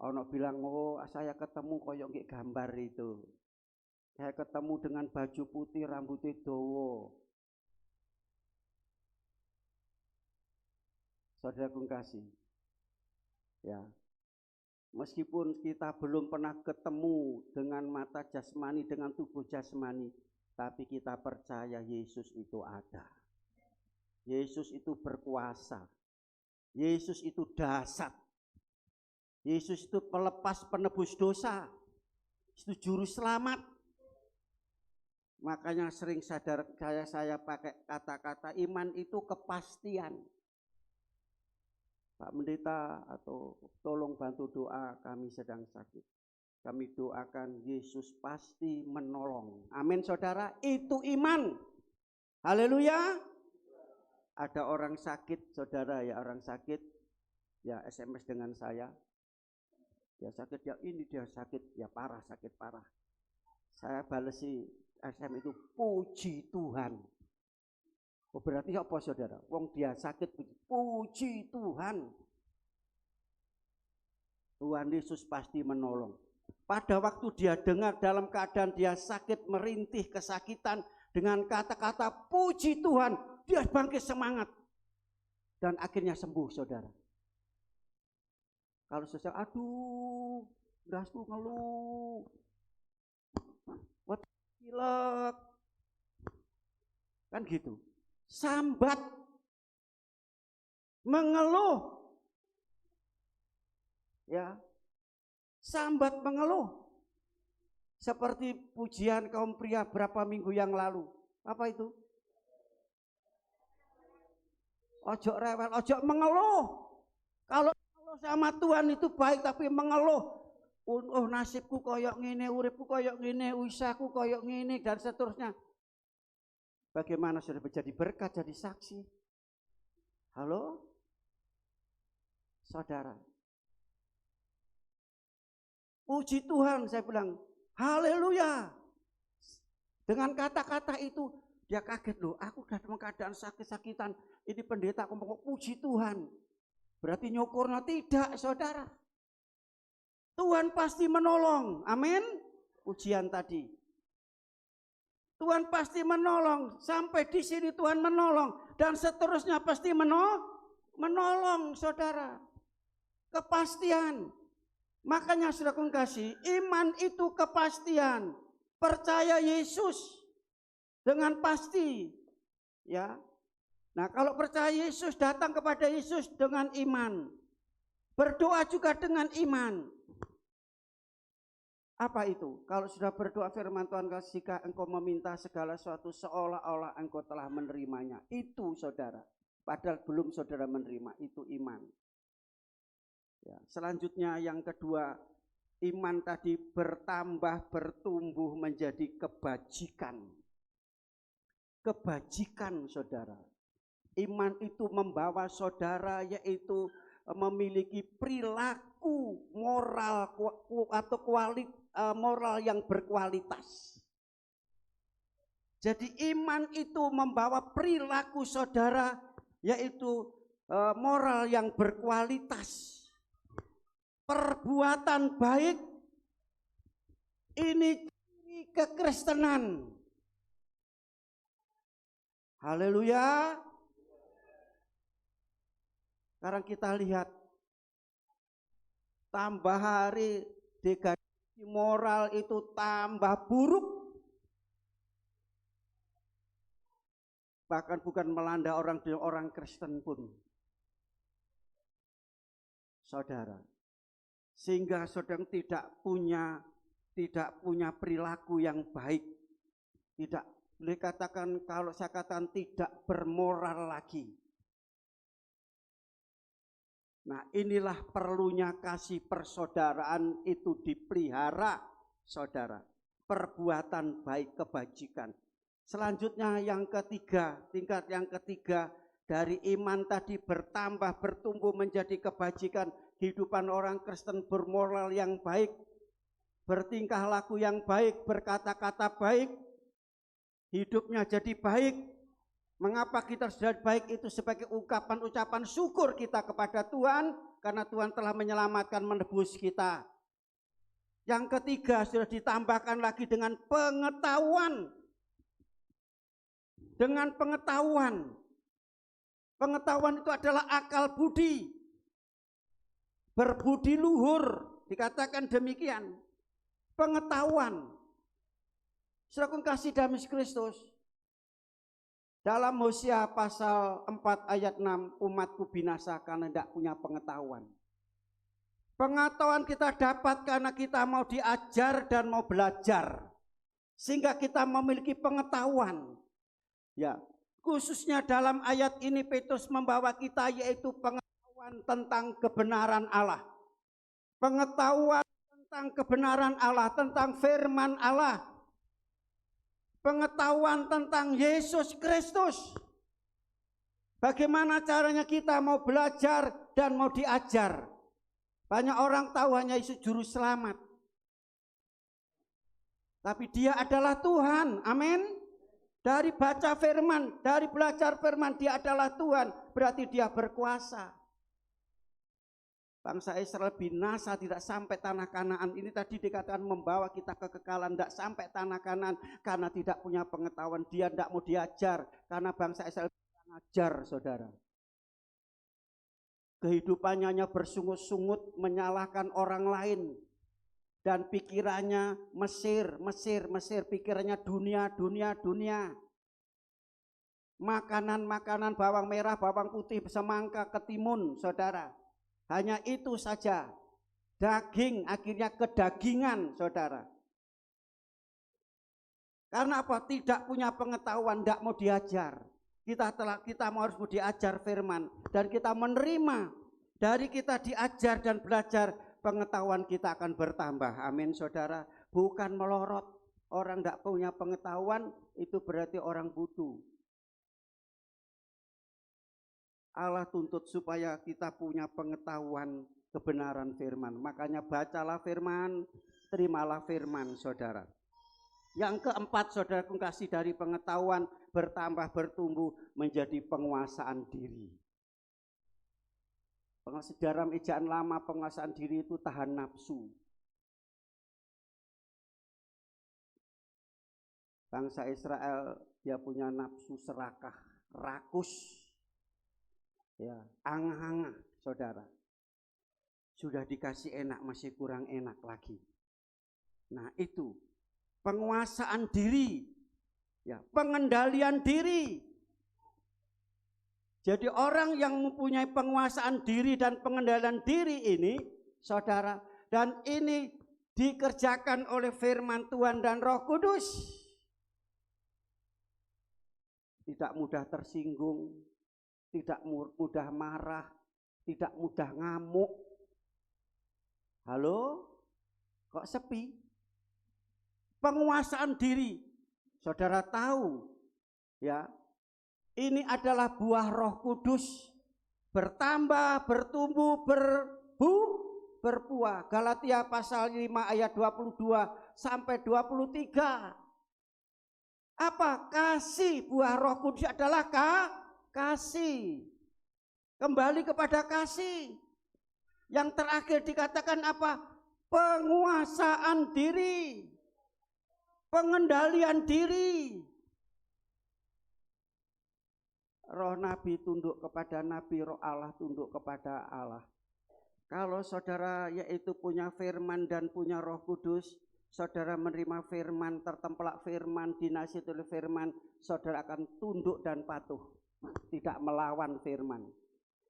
Ono bilang, oh saya ketemu koyok nggih gambar itu. Saya ketemu dengan baju putih, rambutnya dawa. Saudara kasih. Ya. Meskipun kita belum pernah ketemu dengan mata jasmani, dengan tubuh jasmani, tapi kita percaya Yesus itu ada. Yesus itu berkuasa. Yesus itu dasar. Yesus itu pelepas penebus dosa. Itu juru selamat. Makanya sering saya pakai kata-kata iman itu kepastian. Pak Pendeta atau tolong bantu doa, kami sedang sakit. Kami doakan Yesus pasti menolong. Amin saudara, itu iman. Haleluya. Ada orang sakit, saudara ya, orang sakit. ya SMS dengan saya. Dia sakit, ya ini dia sakit, ya parah, sakit parah. Saya balesi SMS itu, puji Tuhan. Oh, berarti apa saudara? Wong dia sakit, puji Tuhan. Tuhan Yesus pasti menolong. Pada waktu dia dengar dalam keadaan dia sakit, merintih, kesakitan, dengan kata-kata puji Tuhan, dia bangkit semangat. Dan akhirnya sembuh saudara. Kalau saudara, aduh, dasku ngeluh, pilek, kan gitu. Sambat, mengeluh, ya, sambat mengeluh. Seperti pujian kaum pria berapa minggu yang lalu. Apa itu? Ojo rewel, ojo mengeluh. Kalau sama Tuhan itu baik, tapi mengeluh. Oh, nasibku koyok ngene, uripku koyok ngene, usahaku koyok ngene, dan seterusnya. Bagaimana sudah menjadi berkat, jadi saksi? Halo? Saudara. Puji Tuhan, saya bilang, haleluya. Dengan kata-kata itu, dia kaget loh, aku dalam keadaan sakit-sakitan, ini pendeta ngomong puji Tuhan. Berarti nyokurnya tidak, saudara. Tuhan pasti menolong, amin. Ujian tadi. Tuhan pasti menolong, sampai di sini Tuhan menolong, dan seterusnya pasti menolong, saudara. Kepastian. Makanya saudara kasih, iman itu kepastian. Percaya Yesus dengan pasti, ya. Nah, kalau percaya Yesus, datang kepada Yesus dengan iman. Berdoa juga dengan iman. Apa itu? Kalau sudah berdoa firman Tuhan, jika engkau meminta segala sesuatu seolah-olah engkau telah menerimanya. Itu saudara. Padahal belum saudara menerima, itu iman. Ya, selanjutnya yang kedua, iman tadi bertambah, bertumbuh menjadi kebajikan. Kebajikan saudara. Iman itu membawa saudara yaitu memiliki perilaku moral atau moral yang berkualitas. Jadi iman itu membawa perilaku saudara yaitu moral yang berkualitas. Perbuatan baik ini kekristenan. Haleluya. Sekarang kita lihat tambah hari degradasi moral itu tambah buruk. Bahkan bukan melanda orang Kristen pun. Saudara. Sehingga saudara tidak punya perilaku yang baik. Tidak boleh katakan, kalau saya katakan tidak bermoral lagi. Nah, inilah perlunya kasih persaudaraan itu dipelihara, saudara. Perbuatan baik, kebajikan. Selanjutnya yang ketiga, tingkat yang ketiga, dari iman tadi bertambah, bertumbuh menjadi kebajikan. Kehidupan orang Kristen bermoral yang baik, bertingkah laku yang baik, berkata-kata baik, hidupnya jadi baik. Mengapa kita sudah baik itu sebagai ucapan syukur kita kepada Tuhan, karena Tuhan telah menyelamatkan, menebus kita. Yang ketiga sudah ditambahkan lagi dengan pengetahuan. Dengan pengetahuan. Pengetahuan itu adalah akal budi. Berbudi luhur, dikatakan demikian. Pengetahuan. Saudara kasih dalam Kristus. Dalam Hosea pasal 4 ayat 6, umatku binasa karena tidak punya pengetahuan. Pengetahuan kita dapat karena kita mau diajar dan mau belajar. Sehingga kita memiliki pengetahuan. Ya, khususnya dalam ayat ini Petrus membawa kita yaitu pengetahuan tentang kebenaran Allah. Pengetahuan tentang kebenaran Allah, tentang firman Allah. Pengetahuan tentang Yesus Kristus. Bagaimana caranya kita mau belajar dan mau diajar. Banyak orang tahu hanya Yesus juru selamat. Tapi dia adalah Tuhan. Amin. Dari baca firman, dari belajar firman, dia adalah Tuhan. Berarti dia berkuasa. Bangsa Israel binasa tidak sampai tanah Kanaan. Ini tadi dikatakan membawa kita ke kekekalan. Tidak sampai tanah Kanaan karena tidak punya pengetahuan. Dia tidak mau diajar. Karena bangsa Israel mengajar, saudara. Kehidupannya hanya bersungut-sungut menyalahkan orang lain. Dan pikirannya Mesir. Pikirannya dunia. Makanan, bawang merah, bawang putih, semangka, ketimun, saudara. Hanya itu saja. Daging, akhirnya kedagingan, saudara. Karena apa? Tidak punya pengetahuan, tidak mau diajar. Kita harus mau diajar firman. Dan kita menerima. Dari kita diajar dan belajar, pengetahuan kita akan bertambah. Amin, saudara. Bukan melorot. Orang tidak punya pengetahuan, itu berarti orang butuh. Allah tuntut supaya kita punya pengetahuan kebenaran firman. Makanya bacalah firman, terimalah firman, saudara. Yang keempat, saudara, kasih dari pengetahuan bertambah bertumbuh menjadi penguasaan diri. Dalam ejaan lama penguasaan diri itu tahan nafsu. Bangsa Israel dia punya nafsu serakah, rakus. Ya, angah-angah, saudara. Sudah dikasih enak masih kurang enak lagi. Nah, itu penguasaan diri. Ya, pengendalian diri. Jadi orang yang mempunyai penguasaan diri dan pengendalian diri ini, saudara, dan ini dikerjakan oleh firman Tuhan dan Roh Kudus. Tidak mudah tersinggung, tidak mudah marah, tidak mudah ngamuk. Halo? Kok sepi? Penguasaan diri. Saudara tahu, ya. Ini adalah buah Roh Kudus. Bertambah, bertumbuh, berbuah. Galatia pasal 5 ayat 22 sampai 23. Apa? Kasih. Buah Roh Kudus adalah kasih. Kembali kepada kasih. Yang terakhir dikatakan apa? Penguasaan diri. Pengendalian diri. Roh Nabi tunduk kepada Nabi, roh Allah tunduk kepada Allah. Kalau saudara yaitu punya firman dan punya Roh Kudus, saudara menerima firman, tertemplak firman, dinasihat oleh firman, saudara akan tunduk dan patuh. Tidak melawan firman.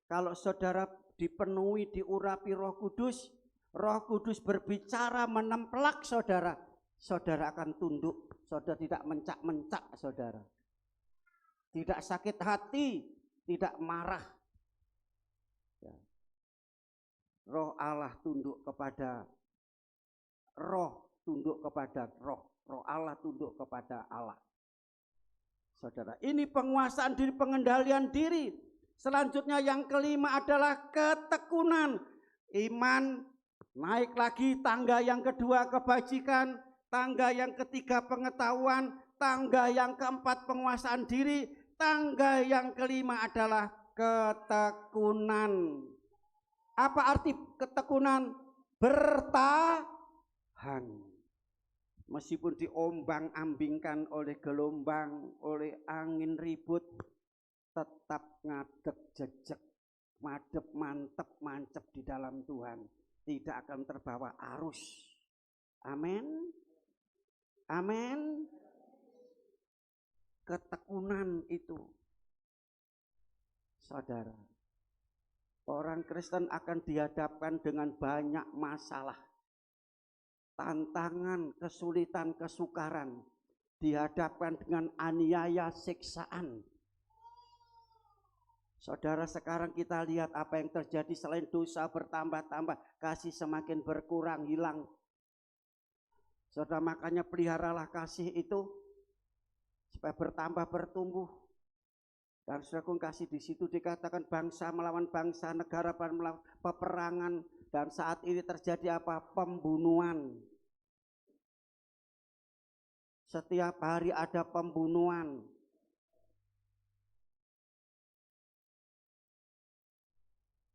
Kalau saudara dipenuhi, diurapi Roh Kudus berbicara menemplak saudara, saudara akan tunduk, saudara tidak mencak-mencak, saudara. Tidak sakit hati, tidak marah. Ya. Roh Allah tunduk kepada roh, tunduk kepada roh. Roh Allah tunduk kepada Allah. Saudara, ini penguasaan diri, pengendalian diri. Selanjutnya yang kelima adalah ketekunan. Iman, naik lagi tangga yang kedua kebajikan, tangga yang ketiga pengetahuan, tangga yang keempat penguasaan diri, tangga yang kelima adalah ketekunan. Apa arti ketekunan? Bertahan. Meskipun diombang-ambingkan oleh gelombang, oleh angin ribut, tetap ngadeg jejek, madep mantep mancep di dalam Tuhan. Tidak akan terbawa arus. Amin. Amin. Ketekunan itu, saudara, orang Kristen akan dihadapkan dengan banyak masalah, tantangan, kesulitan, kesukaran, dihadapkan dengan aniaya, siksaan. Saudara, sekarang kita lihat apa yang terjadi. Selain dosa bertambah-tambah, kasih semakin berkurang, hilang. Saudara, makanya peliharalah kasih itu supaya bertambah, bertumbuh. Dan saudaraku kasih, di situ dikatakan bangsa melawan bangsa, negara melawan peperangan, dan saat ini terjadi apa? Pembunuhan. Setiap hari ada pembunuhan.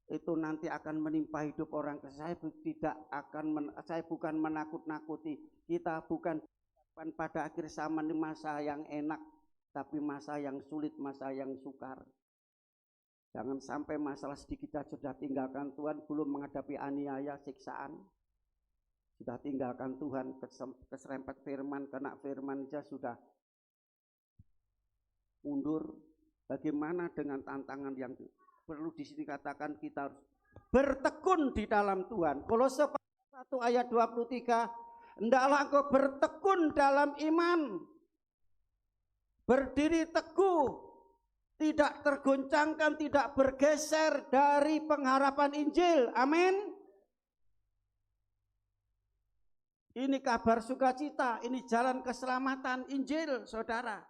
Itu nanti akan menimpa hidup orang. Saya bukan menakut-nakuti. Kita bukan pada akhir zaman masa yang enak, tapi masa yang sulit, masa yang sukar. Jangan sampai masalah sedikit saja sudah tinggalkan Tuhan, belum menghadapi aniaya, siksaan. Sudah tinggalkan Tuhan, keserempet firman, kena firman saja sudah mundur. Bagaimana dengan tantangan yang perlu di sini katakan, kita harus bertekun di dalam Tuhan. Kolose 1 ayat 23, hendaklah engkau bertekun dalam iman, berdiri teguh, tidak tergoncangkan, tidak bergeser dari pengharapan Injil. Amin. Ini kabar sukacita, ini jalan keselamatan Injil, saudara.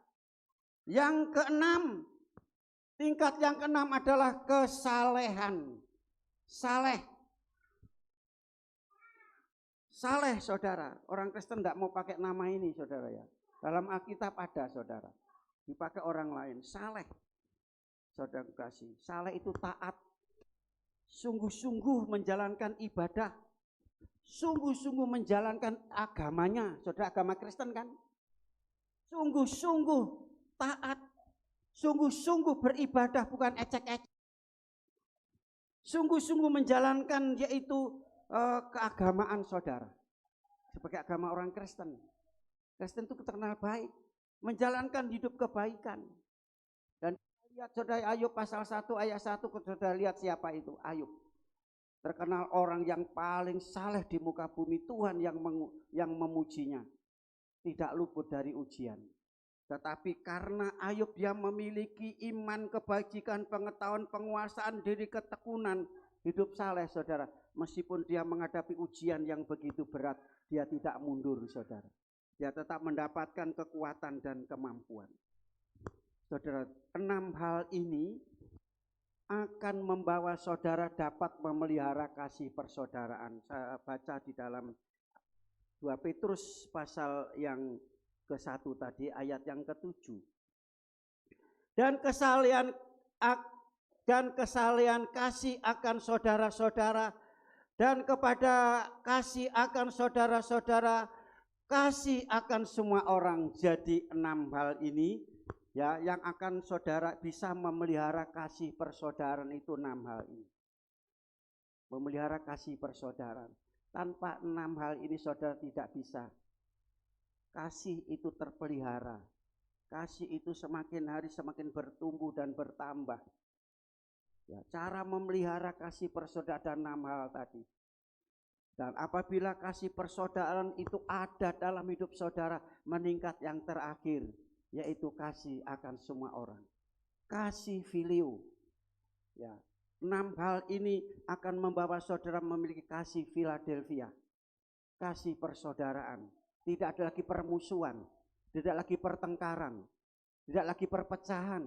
Yang keenam, tingkat yang keenam adalah kesalehan. Saleh, saudara. Orang Kristen tidak mau pakai nama ini, saudara ya. Dalam Alkitab ada, saudara. Dipakai orang lain. Saleh, saudara kasih. Saleh itu taat, sungguh-sungguh menjalankan ibadah, sungguh-sungguh menjalankan agamanya. Saudara, agama Kristen kan? Sungguh-sungguh taat, sungguh-sungguh beribadah, bukan ecek-ecek. Sungguh-sungguh menjalankan yaitu keagamaan, saudara. Sebagai agama orang Kristen. Kristen itu terkenal baik, menjalankan hidup kebaikan. Dan lihat saudara, Ayub pasal 1 ayat 1, saudara lihat siapa itu? Ayub. Terkenal orang yang paling saleh di muka bumi, Tuhan yang memujinya. Tidak luput dari ujian. Tetapi karena Ayub dia memiliki iman, kebajikan, pengetahuan, penguasaan diri, ketekunan, hidup saleh, saudara. Meskipun dia menghadapi ujian yang begitu berat, dia tidak mundur, saudara. Dia tetap mendapatkan kekuatan dan kemampuan. Saudara, 6 hal ini akan membawa saudara dapat memelihara kasih persaudaraan. Saya baca di dalam 2 Petrus pasal yang ke-1 tadi, ayat yang ke-7. Dan kesalehan kasih akan saudara-saudara, dan kepada kasih akan saudara-saudara, kasih akan semua orang. Jadi 6 hal ini ya yang akan saudara bisa memelihara kasih persaudaraan, itu 6 hal ini. Memelihara kasih persaudaraan. Tanpa 6 hal ini saudara tidak bisa. Kasih itu terpelihara. Kasih itu semakin hari semakin bertumbuh dan bertambah. Ya, cara memelihara kasih persaudaraan 6 hal tadi. Dan apabila kasih persaudaraan itu ada dalam hidup saudara, meningkat yang terakhir, yaitu kasih akan semua orang. Kasih filio. Ya, 6 hal ini akan membawa saudara memiliki kasih Philadelphia. Kasih persaudaraan. Tidak ada lagi permusuhan, tidak lagi pertengkaran, tidak lagi perpecahan.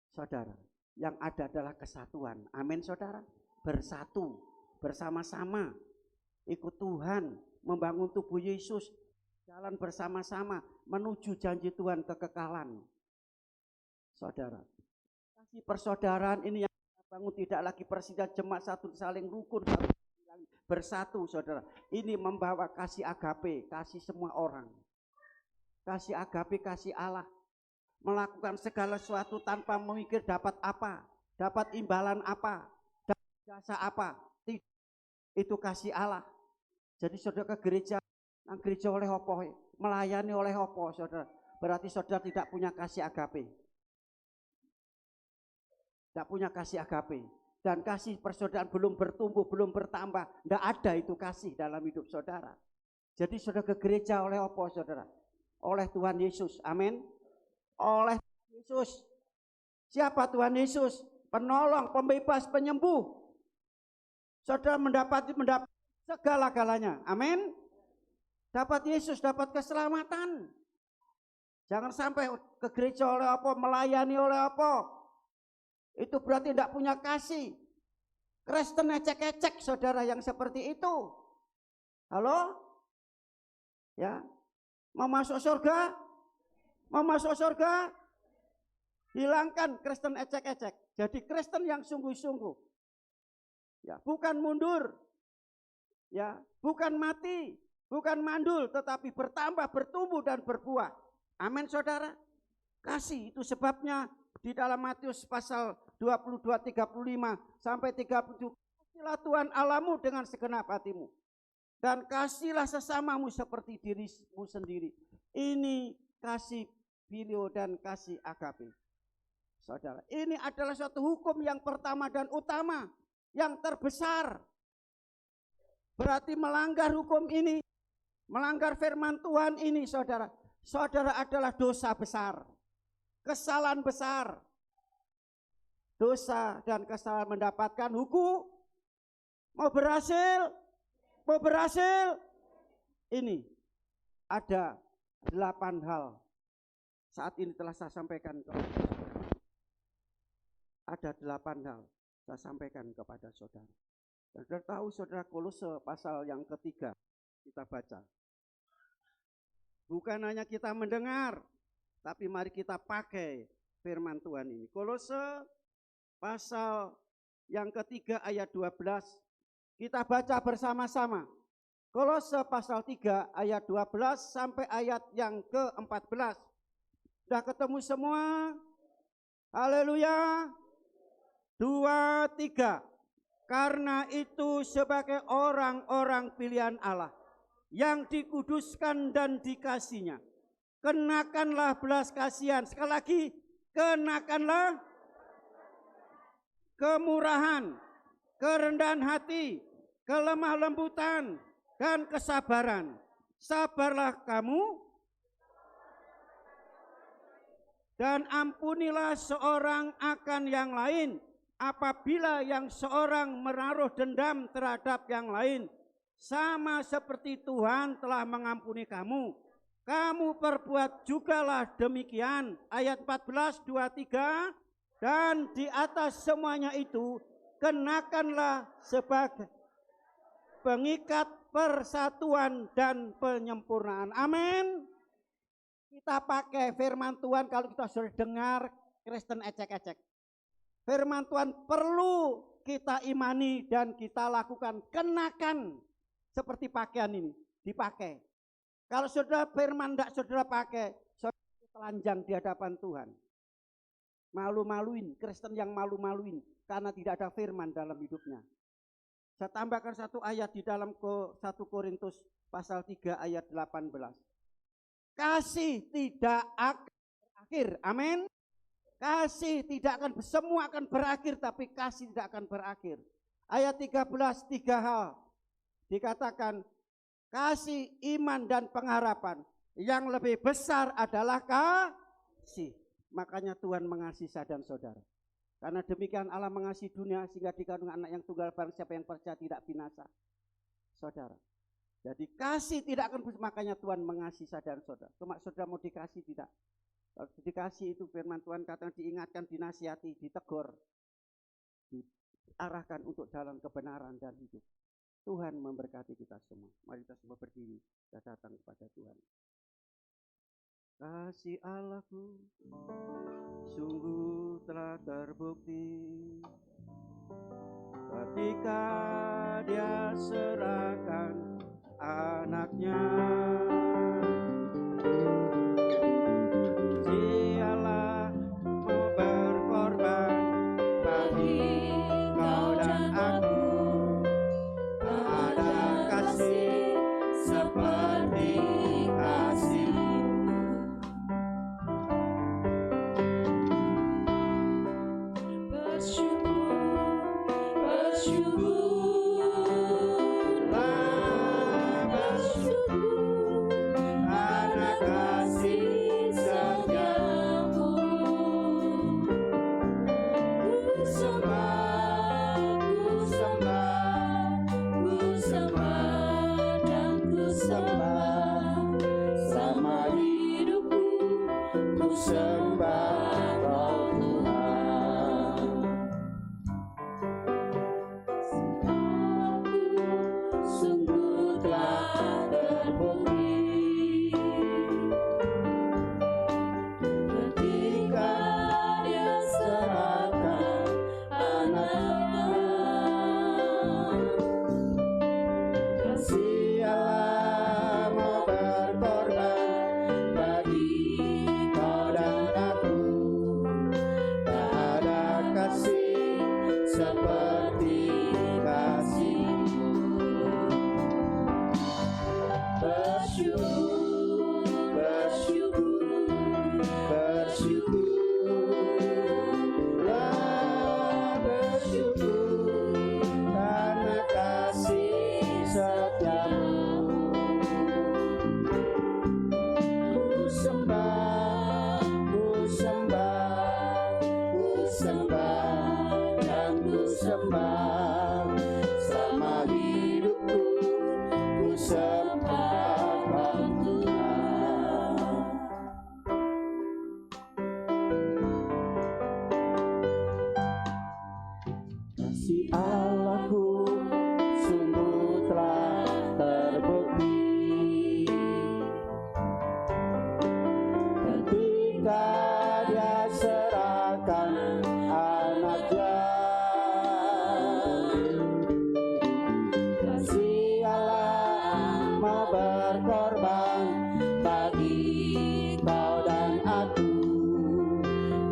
Saudara, yang ada adalah kesatuan. Amin, saudara. Bersatu, bersama-sama, ikut Tuhan, membangun tubuh Yesus, jalan bersama-sama menuju janji Tuhan kekekalan. Saudara, kasih persaudaraan ini yang kita bangun tidak lagi persidan jemaat satu, saling rukun, bersatu, saudara. Ini membawa kasih agape, kasih semua orang. Kasih agape, kasih Allah. Melakukan segala sesuatu tanpa memikir dapat apa, dapat imbalan apa, dapat jasa apa. Itu kasih Allah. Jadi saudara ke gereja, oleh apa? Melayani oleh apa, saudara? Berarti saudara tidak punya kasih agape. Tidak punya kasih agape. Dan kasih persaudaraan belum bertumbuh, belum bertambah. Tidak ada itu kasih dalam hidup saudara. Jadi saudara ke gereja oleh apa, saudara? Oleh Tuhan Yesus. Amin. Oleh Yesus. Siapa Tuhan Yesus? Penolong, pembebas, penyembuh. Saudara mendapat segala-galanya. Amin. Dapat Yesus, dapat keselamatan. Jangan sampai ke gereja oleh apa, melayani oleh apa. Itu berarti tidak punya kasih. Kristen ecek-ecek saudara yang seperti itu. Halo? Ya. Mau masuk surga? Mau masuk surga? Hilangkan Kristen ecek-ecek. Jadi Kristen yang sungguh-sungguh. Ya, bukan mundur. Ya, bukan mati, bukan mandul, tetapi bertambah, bertumbuh dan berbuah. Amin saudara. Kasih itu sebabnya di dalam Matius pasal 22 35 sampai 37. Kasihlah Tuhan Allahmu dengan segenap hatimu dan kasihlah sesamamu seperti dirimu sendiri. Ini kasih filio dan kasih agape. Saudara, ini adalah suatu hukum yang pertama dan utama, yang terbesar. Berarti melanggar hukum ini, melanggar firman Tuhan ini saudara. Saudara adalah dosa besar, kesalahan besar. Dosa dan kesalahan mendapatkan hukum. Mau berhasil? Mau berhasil? Ini ada 8 hal. Saat ini telah saya sampaikan kepada saudara. Ada 8 hal saya sampaikan kepada saudara. Saudara tahu saudara, Kolose pasal yang ketiga kita baca. Bukan hanya kita mendengar, tapi mari kita pakai firman Tuhan ini. Kolose pasal yang ketiga ayat 12. Kita baca bersama-sama. Kolose pasal 3 ayat 12 sampai ayat yang ke-14. Sudah ketemu semua? Haleluya. 2, 3. Karena itu sebagai orang-orang pilihan Allah yang dikuduskan dan dikasihnya, kenakanlah belas kasihan. Sekali lagi, kenakanlah kemurahan, kerendahan hati, kelemah lembutan, dan kesabaran. Sabarlah kamu dan ampunilah seorang akan yang lain apabila yang seorang menaruh dendam terhadap yang lain, sama seperti Tuhan telah mengampuni kamu. Kamu perbuat jugalah demikian. Ayat 14, 23. Dan di atas semuanya itu kenakanlah sebagai pengikat persatuan dan penyempurnaan. Amin. Kita pakai firman Tuhan kalau kita sudah dengar Kristen ecek-ecek. Firman Tuhan perlu kita imani dan kita lakukan. Kenakan seperti pakaian ini, dipakai. Kalau saudara firman tidak saudara pakai, saudara telanjang di hadapan Tuhan. Malu-maluin, Kristen yang malu-maluin karena tidak ada firman dalam hidupnya. Saya tambahkan satu ayat di dalam 1 Korintus pasal 3 ayat 18. Kasih tidak akan berakhir. Amin. Kasih tidak akan, semua akan berakhir, tapi kasih tidak akan berakhir. Ayat 13, 3 hal. Dikatakan kasih, iman, dan pengharapan. Yang lebih besar adalah kasih. Makanya Tuhan mengasihi saya dan saudara. Karena demikian Allah mengasihi dunia sehingga dikandung anak yang tunggal, barang siapa yang percaya tidak binasa. Saudara. Jadi kasih tidak akan, makanya Tuhan mengasihi saya dan saudara. Cuma saudara mau dikasih tidak. Kalau dikasih itu firman Tuhan katakan diingatkan, dinasihati, ditegur, diarahkan untuk jalan kebenaran dan hidup. Tuhan memberkati kita semua. Mari kita semua berdiri, kita datang kepada Tuhan. Kasih Allahku sungguh telah terbukti ketika Dia serahkan anaknya. Dialah mau berkorban bagi kau dan aku. Ada kasih seperti kasih-Mu. Bersyukurlah, bersyukur. bersyukur, bersyukur, bersyukurlah, bersyukur karena kasih setiamu. Ku sembah, ku sembah, ku sembah dan ku sembah selama hidupku. Ku sembah Tuhan. Kasih Allahku sungguh telah terbukti ketika Dia serahkan anaknya. Kasih Allah mau berkorban bagi kau dan aku.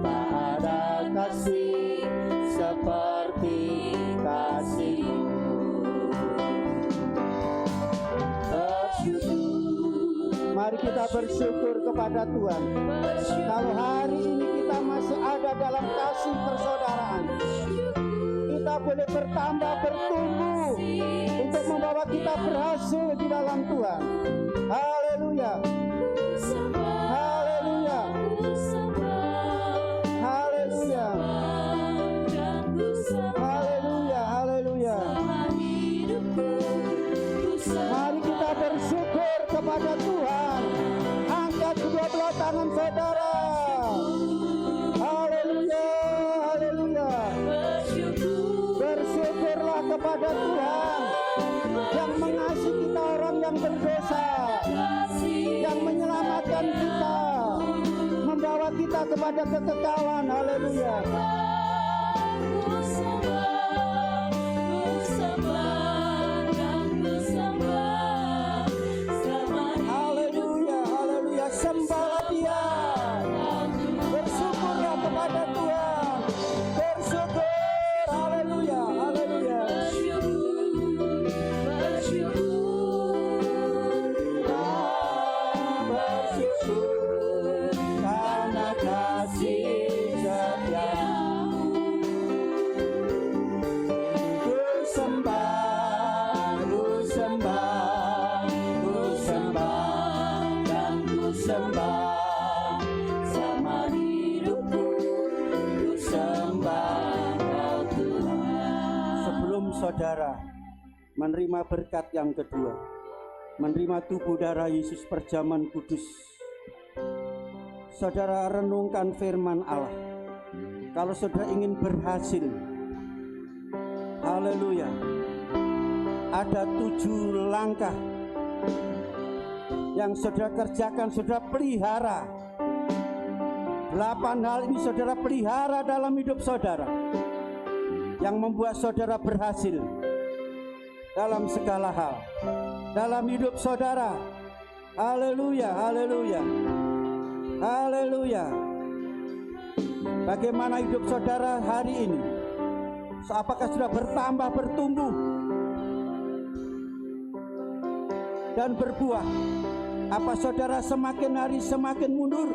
Tak ada kasih seperti kasih-Mu. Bersyukur. Mari kita bersyukur kepada Tuhan. Kalau hari ini kita masih ada dalam kasih persaudaraan, kita boleh bertambah, bertumbuh untuk membawa kita berhasil di dalam Tuhan. Haleluya. Haleluya. Haleluya. Haleluya. Haleluya. Mari kita bersyukur kepada Tuhan. Angkat kedua belah tangan saudara. Haleluya. Haleluya. Bersyukurlah kepada Tuhan yang mengasihi kita orang yang berdosa, yang menyelamatkan kita, membawa kita kepada kekekalan. Haleluya. Haleluya, haleluya. Sembahlah Dia. Bersyukurlah kepada Tuhan. Bersyukur. Haleluya, haleluya. Bersyukur karena kasih setiamu. Ku sembah, ku sembah, ku sembah dan ku sembah sama hidupku. Ku sembah Kau Tuhan. Sebelum saudara menerima berkat yang kedua, menerima tubuh darah Yesus perjamuan kudus, saudara renungkan firman Allah. Kalau saudara ingin berhasil, haleluya, ada 7 langkah yang saudara kerjakan, saudara pelihara. 8 hal ini saudara pelihara dalam hidup saudara, yang membuat saudara berhasil dalam segala hal dalam hidup saudara. Haleluya, haleluya, haleluya. Bagaimana hidup saudara hari ini? Apakah sudah bertambah, bertumbuh dan berbuah? Apa saudara semakin hari semakin mundur?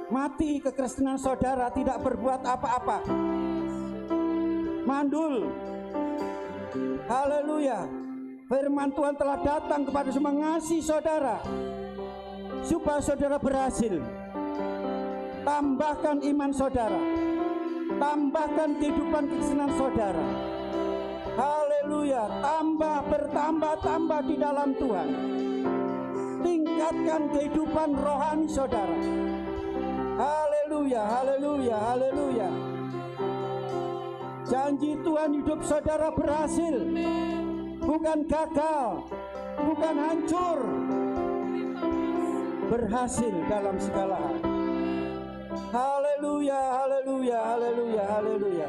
Mati kekristenan saudara, tidak berbuat apa-apa, mandul. Haleluya. Firman Tuhan telah datang kepada semua, mengasihi saudara supaya saudara berhasil. Tambahkan iman saudara, tambahkan kehidupan kekristenan saudara. Haleluya. Bertambah di dalam Tuhan. Tingkatkan kehidupan rohani saudara. Haleluya, haleluya, haleluya. Janji Tuhan hidup saudara berhasil, bukan gagal, bukan hancur, berhasil dalam segala hal. Haleluya, haleluya, haleluya, haleluya.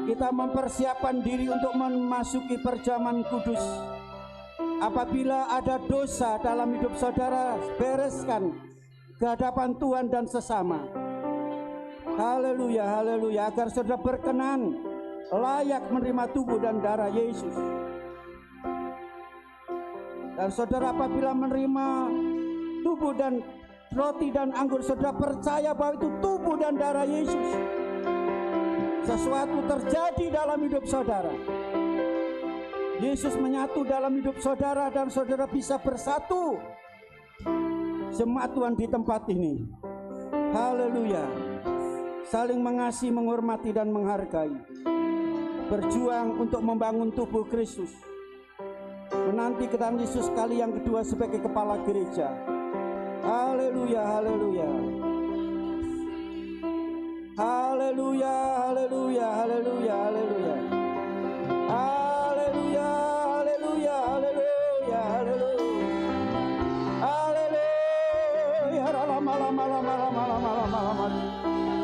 Kita mempersiapkan diri untuk memasuki perjamuan kudus. Apabila ada dosa dalam hidup saudara, bereskan ke hadapan Tuhan dan sesama. Haleluya, haleluya, agar saudara berkenan, layak menerima tubuh dan darah Yesus. Dan saudara apabila menerima tubuh dan roti dan anggur, saudara percaya bahwa itu tubuh dan darah Yesus. Sesuatu terjadi dalam hidup saudara. Yesus menyatu dalam hidup saudara dan saudara bisa bersatu. Jemaat Tuhan di tempat ini. Haleluya. Saling mengasihi, menghormati dan menghargai. Berjuang untuk membangun tubuh Kristus. Menanti kedatangan Yesus kali yang kedua sebagai kepala gereja. Haleluya, haleluya. Haleluya, haleluya, haleluya, haleluya. Haleluya, haleluya, haleluya, haleluya. Haleluya, lama lama lama lama lama lama lama.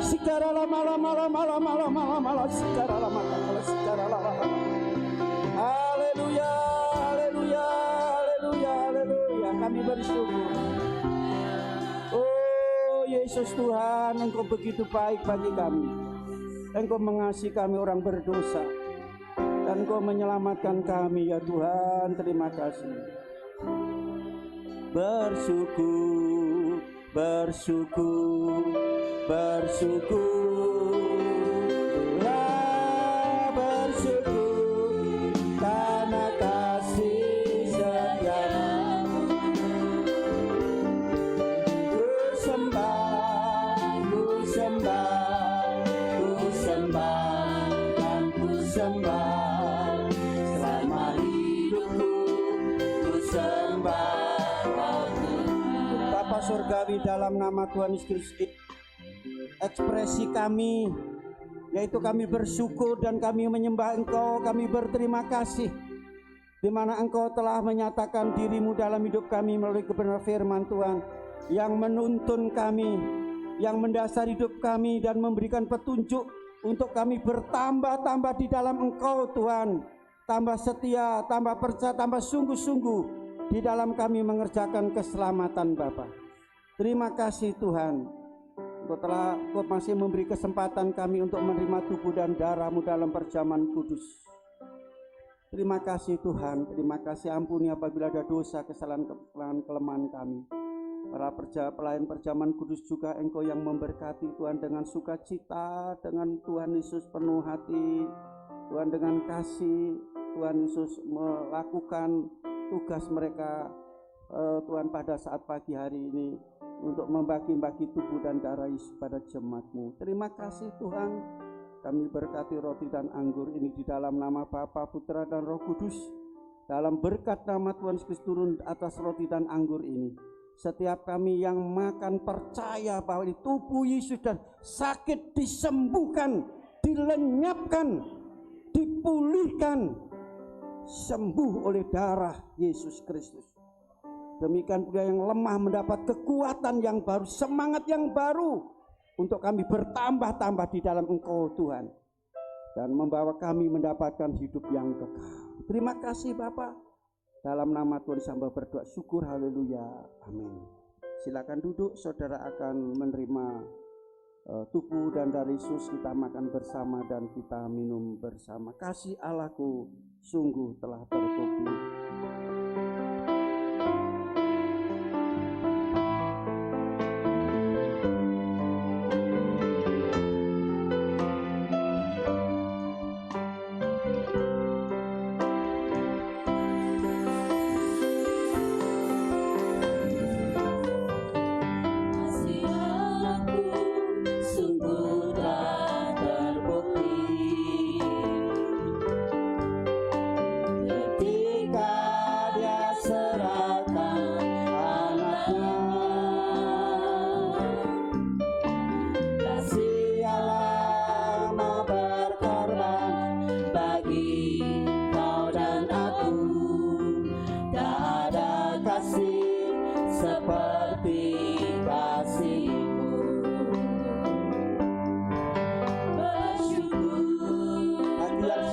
Sikara lama lama lama lama lama lama sikara lama lama sikara lama. Haleluya, haleluya, haleluya, haleluya. Kami bersyukur. Oh Yesus Tuhan, Engkau begitu baik bagi kami. Engkau mengasihi kami orang berdosa, dan Engkau menyelamatkan kami ya Tuhan. Terima kasih. Bersyukur, bersyukur, bersyukurlah, bersyukur karena kasih setiamu. Ku sembah, ku sembah, ku sembah dan ku sembah selama hidupku. Ku sembah Bapa Surgawi, dalam nama Tuhan Yesus Kristus, ekspresi kami yaitu kami bersyukur dan kami menyembah Engkau. Kami berterima kasih di mana Engkau telah menyatakan dirimu dalam hidup kami melalui kebenaran firman Tuhan yang menuntun kami, yang mendasari hidup kami dan memberikan petunjuk untuk kami bertambah-tambah di dalam Engkau Tuhan. Tambah setia, tambah percaya, tambah sungguh-sungguh di dalam kami mengerjakan keselamatan Bapa. Terima kasih Tuhan. Engkau masih memberi kesempatan kami untuk menerima tubuh dan darah-Mu dalam perjamuan kudus. Terima kasih Tuhan. Terima kasih, ampuni apabila ada dosa, kesalahan, kelemahan kami. Para pelayan perjamuan kudus juga Engkau yang memberkati Tuhan dengan sukacita, dengan Tuhan Yesus penuh hati, Tuhan dengan kasih. Tuhan Yesus melakukan tugas mereka Tuhan pada saat pagi hari ini untuk membagi-bagi tubuh dan darah Yesus pada jemaat-Mu. Terima kasih Tuhan. Kami berkati roti dan anggur ini di dalam nama Bapa, Putra dan Roh Kudus. Dalam berkat nama Tuhan Yesus turun atas roti dan anggur ini. Setiap kami yang makan percaya bahwa di tubuh Yesus dan sakit disembuhkan, dilenyapkan, dipulihkan, sembuh oleh darah Yesus Kristus. Demikian pula yang lemah mendapat kekuatan yang baru, semangat yang baru untuk kami bertambah-tambah di dalam Engkau Tuhan, dan membawa kami mendapatkan hidup yang kekal. Terima kasih Bapa. Dalam nama Tuhan hamba berdoa syukur, haleluya, amin. Silakan duduk, saudara akan menerima tubuh dan darah Yesus. Kita makan bersama dan kita minum bersama. Kasih Allahku sungguh telah terbukti.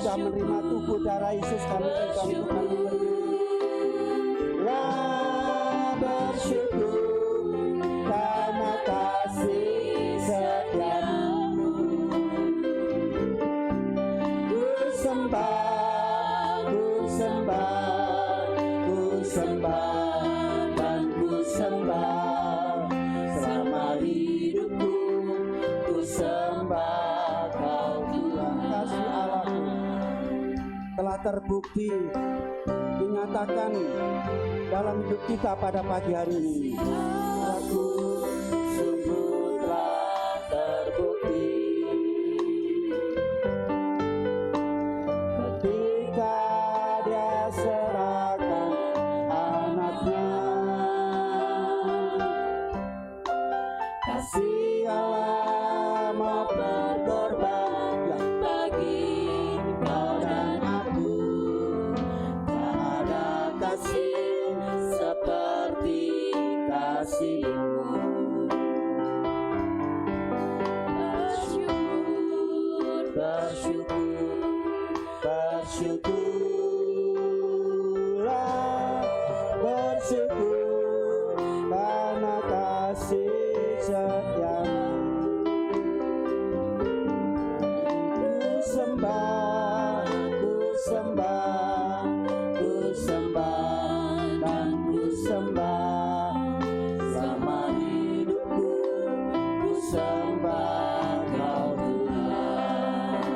Menerima tubuh darah Yesus kami ucapkan bersyukur karena kasih setiamu. Ku sembah, ku sembah, ku sembah. sembah dan ku sembah, selama hidupku ku sembah Kau Tuhan. Kasih Allahku telah terbukti dinyatakan dalam hidup kita pada pagi hari ini. Aku sungguh telah terbukti Ketika Dia serahkan anaknya, kasih Allah mau berkorban bagi Kau dan aku. Tak ada kasih seperti kasih-Mu. Bersyukur, bersyukurlah, bersyukur karena kasih setiamu. Ku sembah, ku sembah, ku sembah dan ku sembah, selama hidupku ku sembah Kau Tuhan.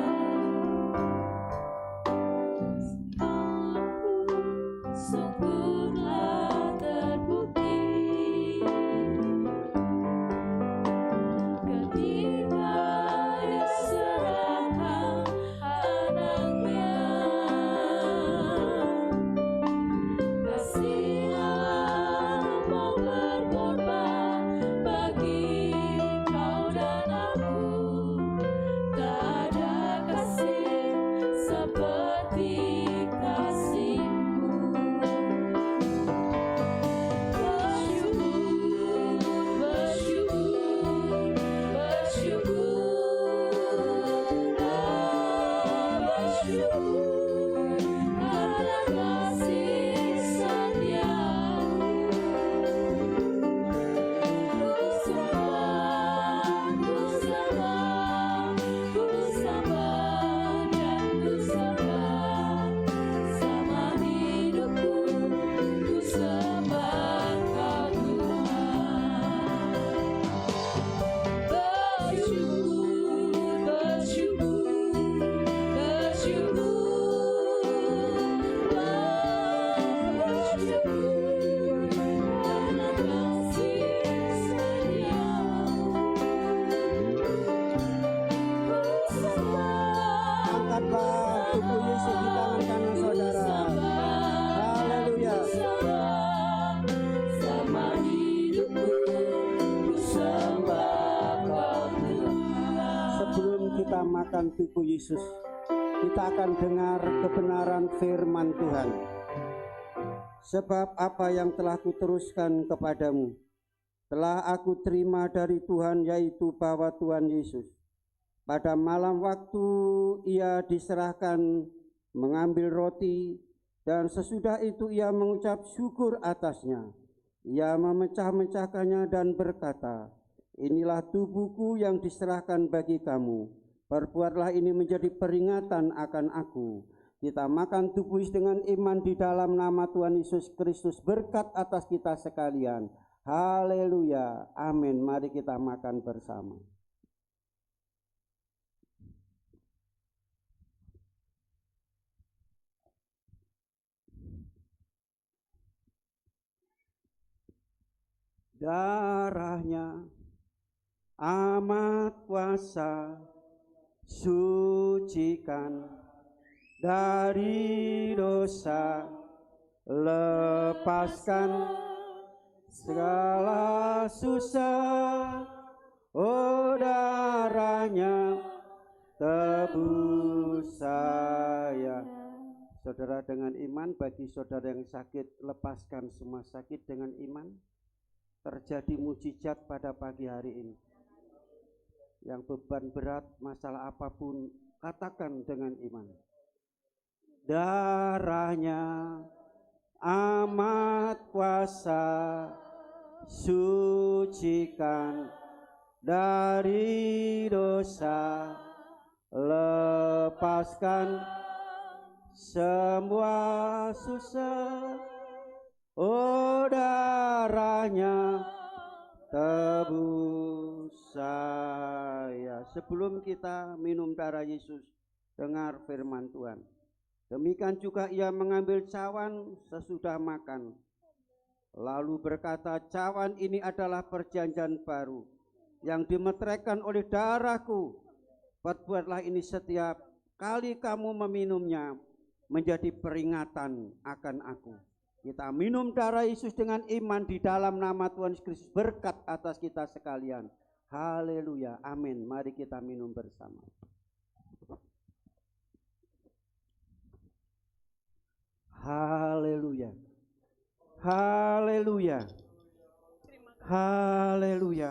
sungguh telah terbukti ketika Dia serahkan anaknya. Kasih Allah mau berkorban bagi Kau dan aku. Tak ada kasih seperti kasih-Mu. Bersyukur, bersyukur karena kasih setia-Mu. Ku sembah, ku sembah, ku sembah dan ku sembah, selama hidupku ku sembah Kau Tuhan. Bersyukur, bersyukur karena kasih setia-Mu. Ku sembah, Angkatlah tubuh Yesus di tangan kanan saudara. Haleluya. sama hidupku ku sembah Kau Tuhan. Sebelum kita makan tubuh Yesus, kita akan dengar kebenaran firman Tuhan. Sebab apa yang telah kuteruskan kepadamu telah aku terima dari Tuhan, yaitu bahwa Tuhan Yesus pada malam waktu Ia diserahkan mengambil roti, dan sesudah itu Ia mengucap syukur atasnya. Ia memecah-mecahkannya dan berkata, inilah tubuhku yang diserahkan bagi kamu. Perbuatlah ini menjadi peringatan akan aku. Kita makan tubuh dengan iman di dalam nama Tuhan Yesus Kristus. Berkat atas kita sekalian. Haleluya. Amin. Mari kita makan bersama. Darahnya amat kuasa, sucikan dari dosa, lepaskan segala susah. Oh, darahnya tebus saya. Saudara, dengan iman, bagi saudara yang sakit, lepaskan semua sakit dengan iman. Terjadi mujizat pada pagi hari ini. Yang beban berat, masalah apapun, katakan dengan iman. Darahnya amat kuasa, sucikan dari dosa, lepaskan semua susah. Oh, darahnya tebus saya. Sebelum kita minum darah Yesus, dengar firman Tuhan. Demikian juga ia mengambil cawan sesudah makan, lalu berkata, cawan ini adalah perjanjian baru yang dimeteraikan oleh darahku. Perbuatlah ini setiap kali kamu meminumnya menjadi peringatan akan aku. Kita minum darah Yesus dengan iman di dalam nama Tuhan Yesus Kristus, berkat atas kita sekalian. Haleluya, amin. Mari kita minum bersama. Haleluya, haleluya, haleluya,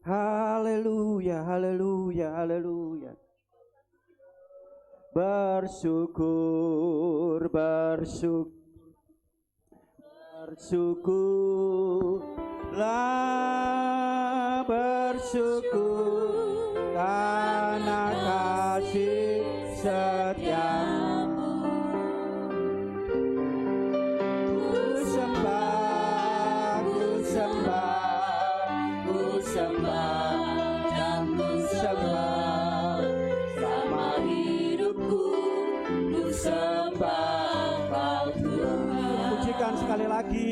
haleluya, haleluya, haleluya, haleluya. Bersyukur, bersyukur, bersyukurlah, bersyukur karena kasih setiamu. Ku sembah, ku sembah, ku sembah dan ku sembah. Sama hidupku ku sembah Kau Tuhan. Pujikan sekali lagi.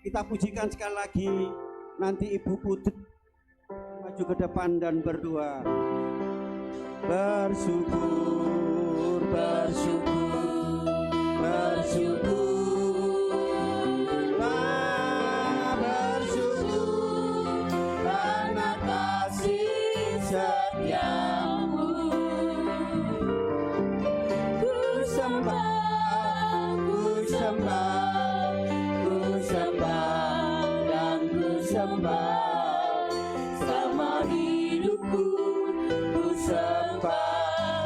Kita pujikan sekali lagi. Nanti Ibu Putri maju ke depan dan berdoa. Bersyukur, bersyukur, bersyukurlah, bersyukur karena kasih setiamu. Ku sembah, ku sembah, ku sembah dan ku sembah. Sama hidupku ku sembah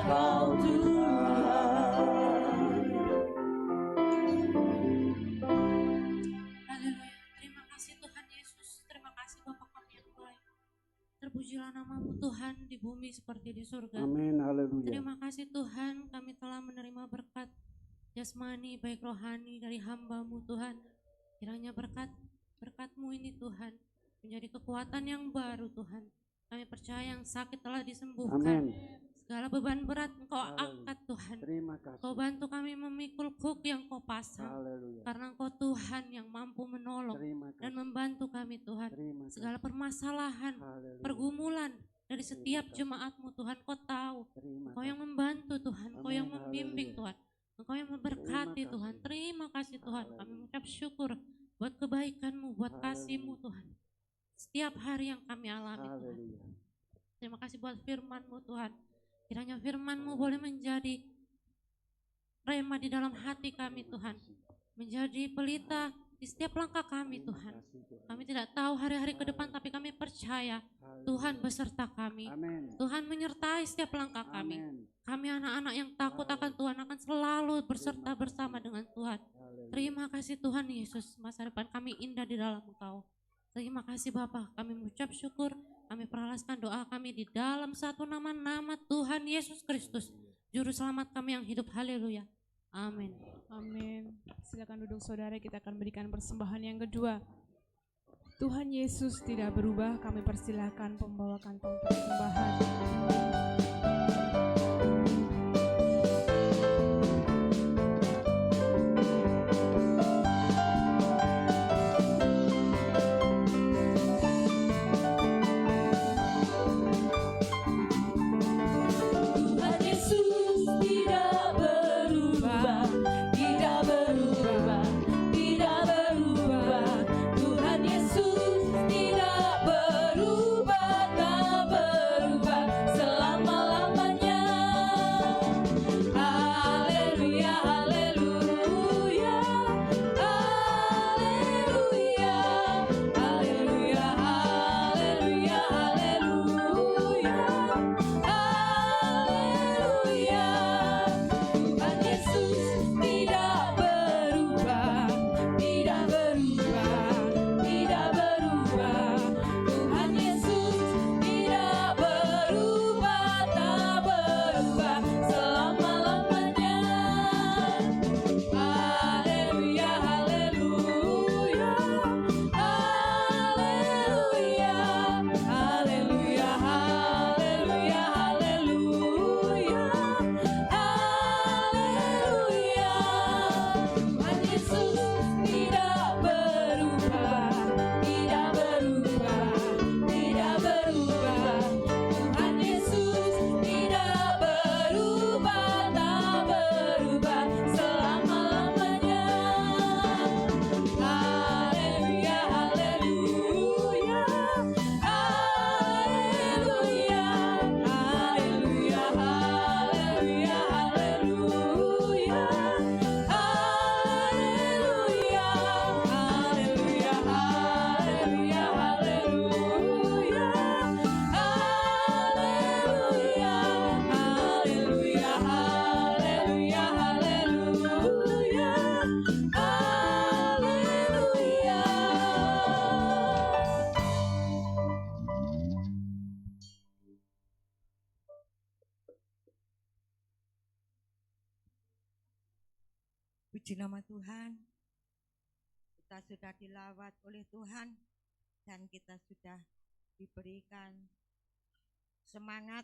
Kau Tuhan. Haleluya. Terima kasih Tuhan Yesus. Terima kasih Bapa kami yang baik. Terpujilah nama-Mu Tuhan di bumi seperti di surga. Amin, haleluya. Terima kasih Tuhan, kami telah menerima berkat jasmani baik rohani dari hamba-Mu Tuhan. Kiranya berkat-Mu ini Tuhan menjadi kekuatan yang baru Tuhan. Kami percaya yang sakit telah disembuhkan. Amin. Segala beban berat Engkau Haleluya. angkat Tuhan. Terima kasih. Kau bantu kami memikul kuk yang Kau pasang. Haleluya. Karena Engkau Tuhan yang mampu menolong Terima dan kasih. membantu kami Tuhan. Terima kasih. Segala permasalahan, Haleluya. pergumulan dari setiap kasih. jemaat-Mu Tuhan, Kau tahu. Terima Engkau yang kasih. membantu Tuhan, Engkau yang Amin, membimbing haleluya. Tuhan. Engkau yang memberkati Terima Tuhan. kasih. Terima kasih Tuhan. Kami Haleluya. mengucap syukur buat kebaikan-Mu, buat kasih-Mu Haleluya. Tuhan. Setiap hari yang kami alami Tuhan. Haleluya. Terima kasih buat firman-Mu Tuhan. Kiranya firman-Mu boleh menjadi rema di dalam hati kami Tuhan. Menjadi pelita di setiap langkah kami Tuhan. Kami tidak tahu hari-hari ke depan tapi kami percaya Tuhan beserta kami. Amin. Tuhan menyertai setiap langkah kami. Amin. Kami anak-anak yang takut akan Tuhan akan selalu berserta bersama dengan Tuhan. Haleluya. Terima kasih Tuhan Yesus, masa depan kami indah di dalam Engkau. Terima kasih Bapa, kami mengucap syukur, kami perhalaskan doa kami di dalam satu nama Tuhan Yesus Kristus, Juru Selamat kami yang hidup. Haleluya. Amin. Amin. Silakan duduk saudara, kita akan berikan persembahan yang kedua. Tuhan Yesus tidak berubah, kami persilahkan pembawa kantong persembahan. Tuhan Yesus tidak berubah, tidak berubah, tidak berubah. Tuhan Yesus tidak berubah, tak berubah selama-lamanya. Puji nama Tuhan, kita sudah dilawat oleh Tuhan dan kita sudah diberikan semangat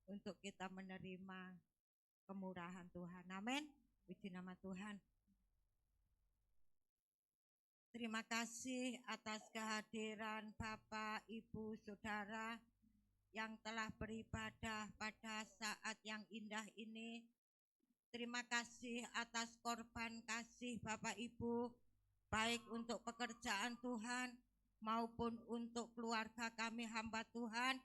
untuk kita menerima kemurahan Tuhan. Amin. Puji nama Tuhan. Terima kasih atas kehadiran Bapak, Ibu, Saudara yang telah beribadah pada saat yang indah ini. Terima kasih atas korban kasih Bapak Ibu, baik untuk pekerjaan Tuhan maupun untuk keluarga kami hamba Tuhan,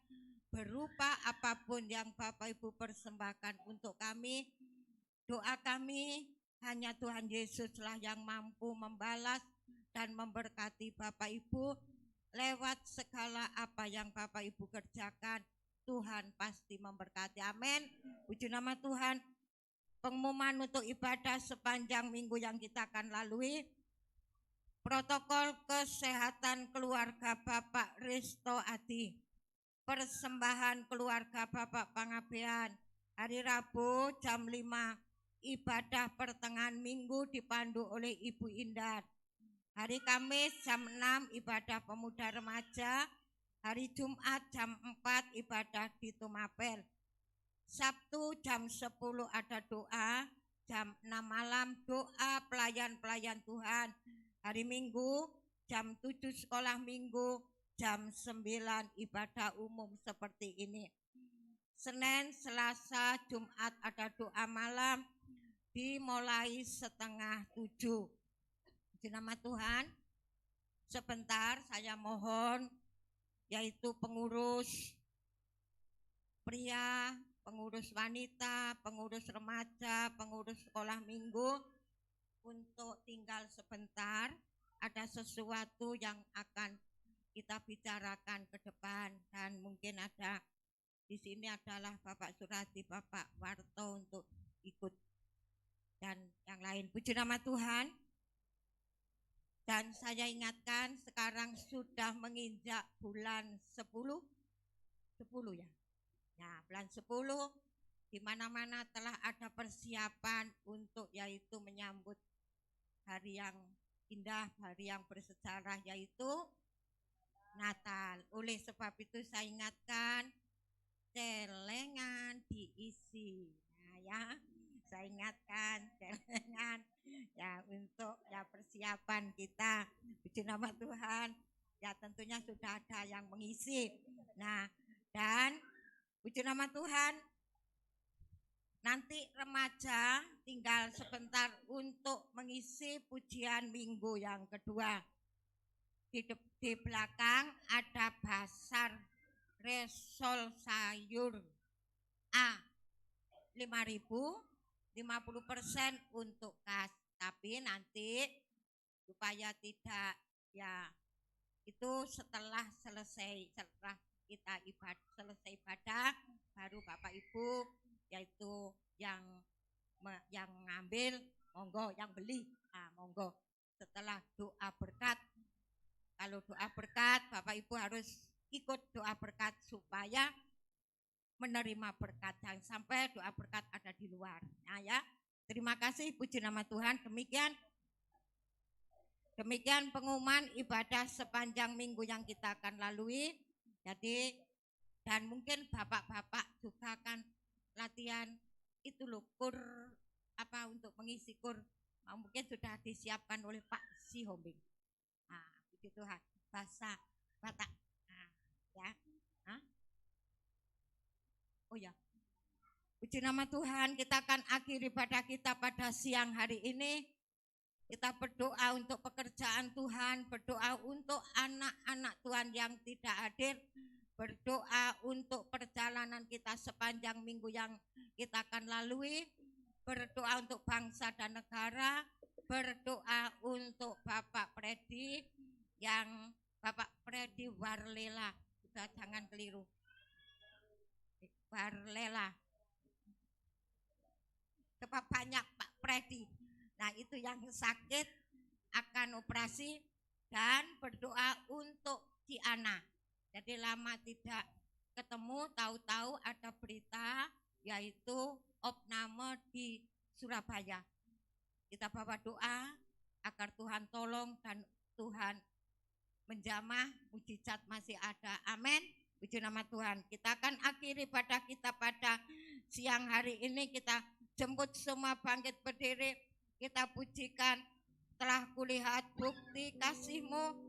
berupa apapun yang Bapak Ibu persembahkan untuk kami. Doa kami hanya Tuhan Yesuslah yang mampu membalas dan memberkati Bapak Ibu lewat segala apa yang Bapak Ibu kerjakan. Tuhan pasti memberkati. Amin. Puji nama Tuhan. Pengumuman untuk ibadah sepanjang minggu yang kita akan lalui. Protokol kesehatan keluarga Bapak Risto Adi. Persembahan keluarga Bapak Pangabean. Hari Rabu jam 5. Ibadah pertengahan minggu dipandu oleh Ibu Indah. Hari Kamis jam 6 ibadah pemuda remaja. Hari Jumat jam 4 ibadah di Tumapel. Sabtu jam 10 ada doa. Jam 6 malam doa pelayan-pelayan Tuhan. Hari Minggu jam 7 sekolah minggu. Jam 9 ibadah umum seperti ini. Senin, Selasa, Jumat ada doa malam. Dimulai 6:30. Di nama Tuhan, sebentar saya mohon, yaitu pengurus pria, pengurus wanita, pengurus remaja, pengurus sekolah minggu, untuk tinggal sebentar. Ada sesuatu yang akan kita bicarakan ke depan, dan mungkin ada di sini adalah Bapak Surati, Bapak Warto untuk ikut dan yang lain. Puji nama Tuhan. Dan saya ingatkan sekarang sudah menginjak bulan 10 ya. Nah, bulan 10 di mana-mana telah ada persiapan untuk yaitu menyambut hari yang indah, hari yang bersejarah, yaitu Natal. Oleh sebab itu saya ingatkan celengan diisi. Nah ya, saya ingatkan celengan ya untuk ya persiapan kita. Puji nama Tuhan. Ya tentunya sudah ada yang mengisi. Nah, dan puji nama Tuhan, nanti remaja tinggal sebentar untuk mengisi pujian minggu yang kedua. Di belakang ada basar resol sayur A 5.000, 50% untuk kas. Tapi nanti supaya tidak ya itu setelah kita selesai ibadah baru Bapak Ibu yaitu yang ngambil monggo, yang beli monggo. Setelah doa berkat, kalau doa berkat Bapak Ibu harus ikut doa berkat supaya menerima berkat, jangan sampai doa berkat ada di luar. Nah ya, terima kasih, puji nama Tuhan. Demikian pengumuman ibadah sepanjang minggu yang kita akan lalui. Jadi dan mungkin bapak-bapak juga akan latihan itu loh, kur apa untuk mengisi kur, mungkin sudah disiapkan oleh Pak Sihombing. Nah, puji Tuhan, bahasa Batak. Nah, ya. Oh ya, puji nama Tuhan, kita akan akhiri ibadah kita pada siang hari ini. Kita berdoa untuk pekerjaan Tuhan, berdoa untuk anak-anak Tuhan yang tidak hadir, berdoa untuk perjalanan kita sepanjang minggu yang kita akan lalui, berdoa untuk bangsa dan negara, berdoa untuk Bapak Freddy Warlela, sudah jangan keliru. Warlela. Sebab banyak Pak Freddy. Nah, itu yang sakit akan operasi, dan berdoa untuk Ciana. Jadi lama tidak ketemu, tahu-tahu ada berita yaitu opname di Surabaya. kita bawa doa agar Tuhan tolong dan Tuhan menjamah, mujizat masih ada. Amin. Puji nama Tuhan. Kita akan akhiri ibadah kita pada siang hari ini. Kita jemput semua bangkit berdiri. Kita pujikan, telah kulihat bukti kasih-Mu.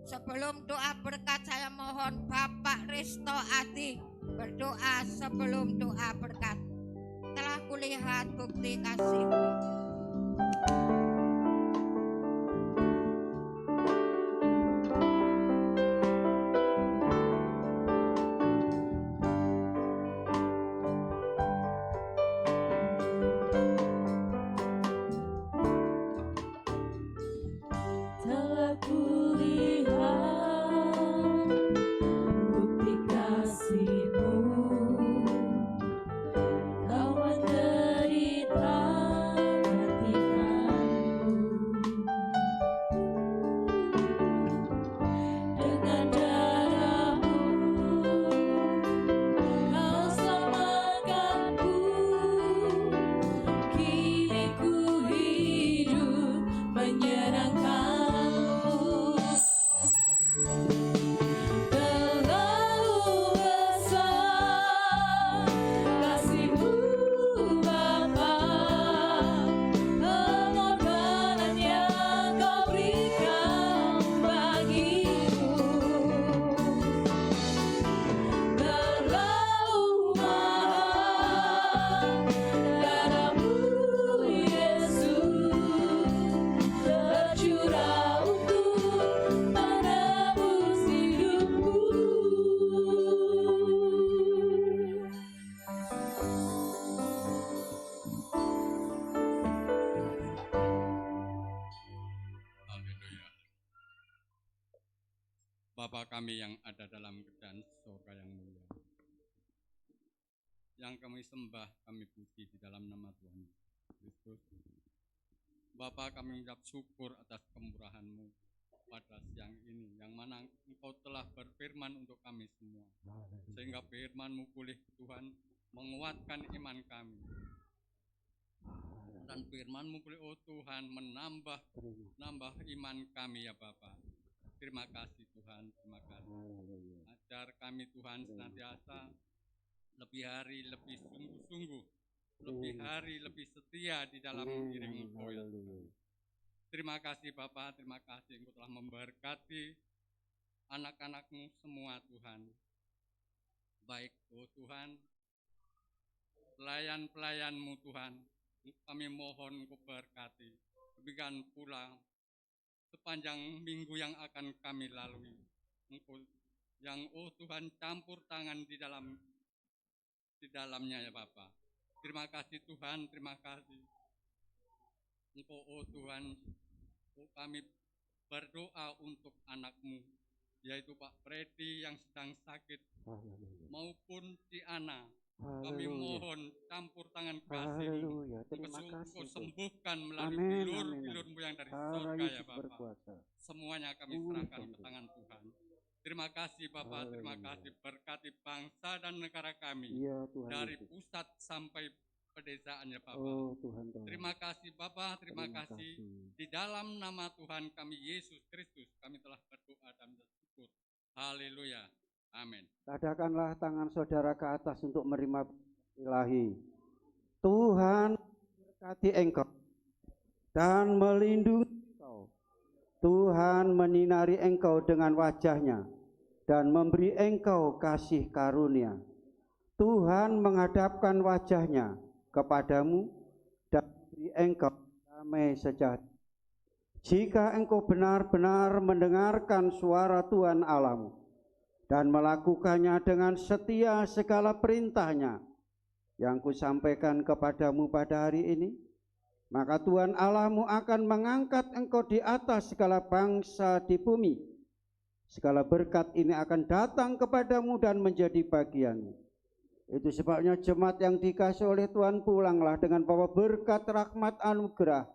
Sebelum doa berkat, saya mohon Bapak Risto Adi berdoa sebelum doa berkat. Telah kulihat bukti kasih-Mu. Telah kulihat bukti kasih-Mu, Kau menderita gantikanku. Dengan darah-Mu Kau selamatkanku. Kini ku hidup menyenangkan. Terlalu besar kasih-Mu Bapa, pengorbanan yang Kau berikan bagiku. Terlalu mahal darah-Mu Yesus tercurah untuk menebus hidupku. Haleluya. Bapa kami yang ada dalam kerajaan surga yang mulia, yang kami sembah, kami puji di dalam nama Tuhan Kristus. Bapa, kami mengucap syukur atas kemurahan-Mu pada siang ini, yang mana Engkau telah berfirman untuk kami semua, sehingga firman-Mu pulih Tuhan, menguatkan iman kami. Dan firman-Mu pulih, oh Tuhan, menambah iman kami ya Bapa. Terima kasih Tuhan, terima kasih. Ajar kami Tuhan senantiasa lebih hari lebih sungguh-sungguh, lebih hari lebih setia di dalam mengiring Engkau ya Tuhan. Terima kasih Bapa, terima kasih Engkau telah memberkati anak-anak-Mu semua Tuhan. Baik oh Tuhan, pelayan-pelayan-Mu Tuhan, kami mohon Engkau berkati. Demikian pula sepanjang minggu yang akan kami lalui, Engkau yang oh Tuhan campur tangan di dalamnya ya Bapa. Terima kasih Tuhan, terima kasih. Engkau oh Tuhan, oh kami berdoa untuk anak-Mu, yaitu Pak Freddy yang sedang sakit, maupun si Ana. Kami mohon campur tangan kasih-Mu, Engkau sembuhkan melalui bilur-bilur-Mu yang dari surga ya Bapa. Semuanya kami serahkan ke tangan Tuhan. Terima kasih Bapa, terima kasih, berkati bangsa dan negara kami, dari pusat sampai pedesaan ya Bapa. Terima kasih Bapa, terima kasih. Di dalam nama Tuhan kami Yesus Kristus, kami telah berdoa dan bersyukur. Haleluya. Amin. Adakanlah tangan saudara ke atas untuk menerima ilahi. Tuhan berkati engkau dan melindungi engkau. Tuhan menyinari engkau dengan wajah-Nya dan memberi engkau kasih karunia. Tuhan menghadapkan wajah-Nya kepadamu dan memberi engkau damai sejahtera. Jika engkau benar-benar mendengarkan suara Tuhan Allahmu dan melakukannya dengan setia segala perintah-Nya yang kusampaikan kepadamu pada hari ini, maka Tuhan Allahmu akan mengangkat engkau di atas segala bangsa di bumi. Segala berkat ini akan datang kepadamu dan menjadi bagianmu. Itu sebabnya jemaat yang dikasihi oleh Tuhan, pulanglah dengan bawa berkat, rahmat, anugerah,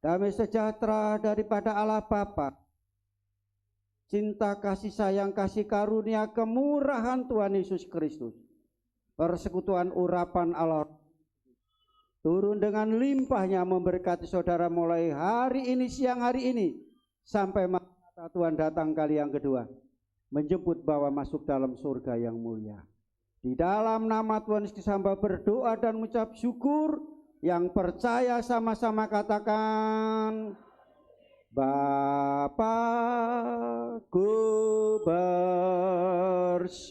damai sejahtera daripada Allah Bapa, cinta, kasih sayang, kasih karunia, kemurahan Tuhan Yesus Kristus, persekutuan urapan Allah, turun dengan limpahnya memberkati saudara mulai hari ini, siang hari ini, sampai Maranatha Tuhan datang kali yang kedua, menjemput bawa masuk dalam surga yang mulia. Di dalam nama Tuhan Yesus hamba berdoa dan mengucap syukur. Yang percaya sama-sama katakan, Bapa-Ku bersyukur,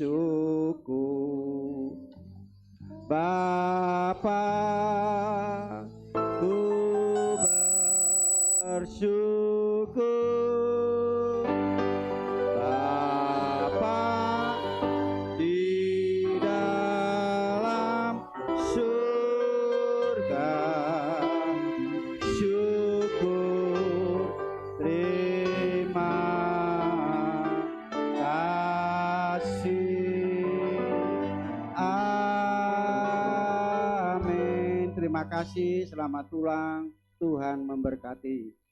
Bapa-Ku bersyukur, Bapa di dalam surga, syukur, terima kasih, amin. Terima kasih, selamat ulang, Tuhan memberkati.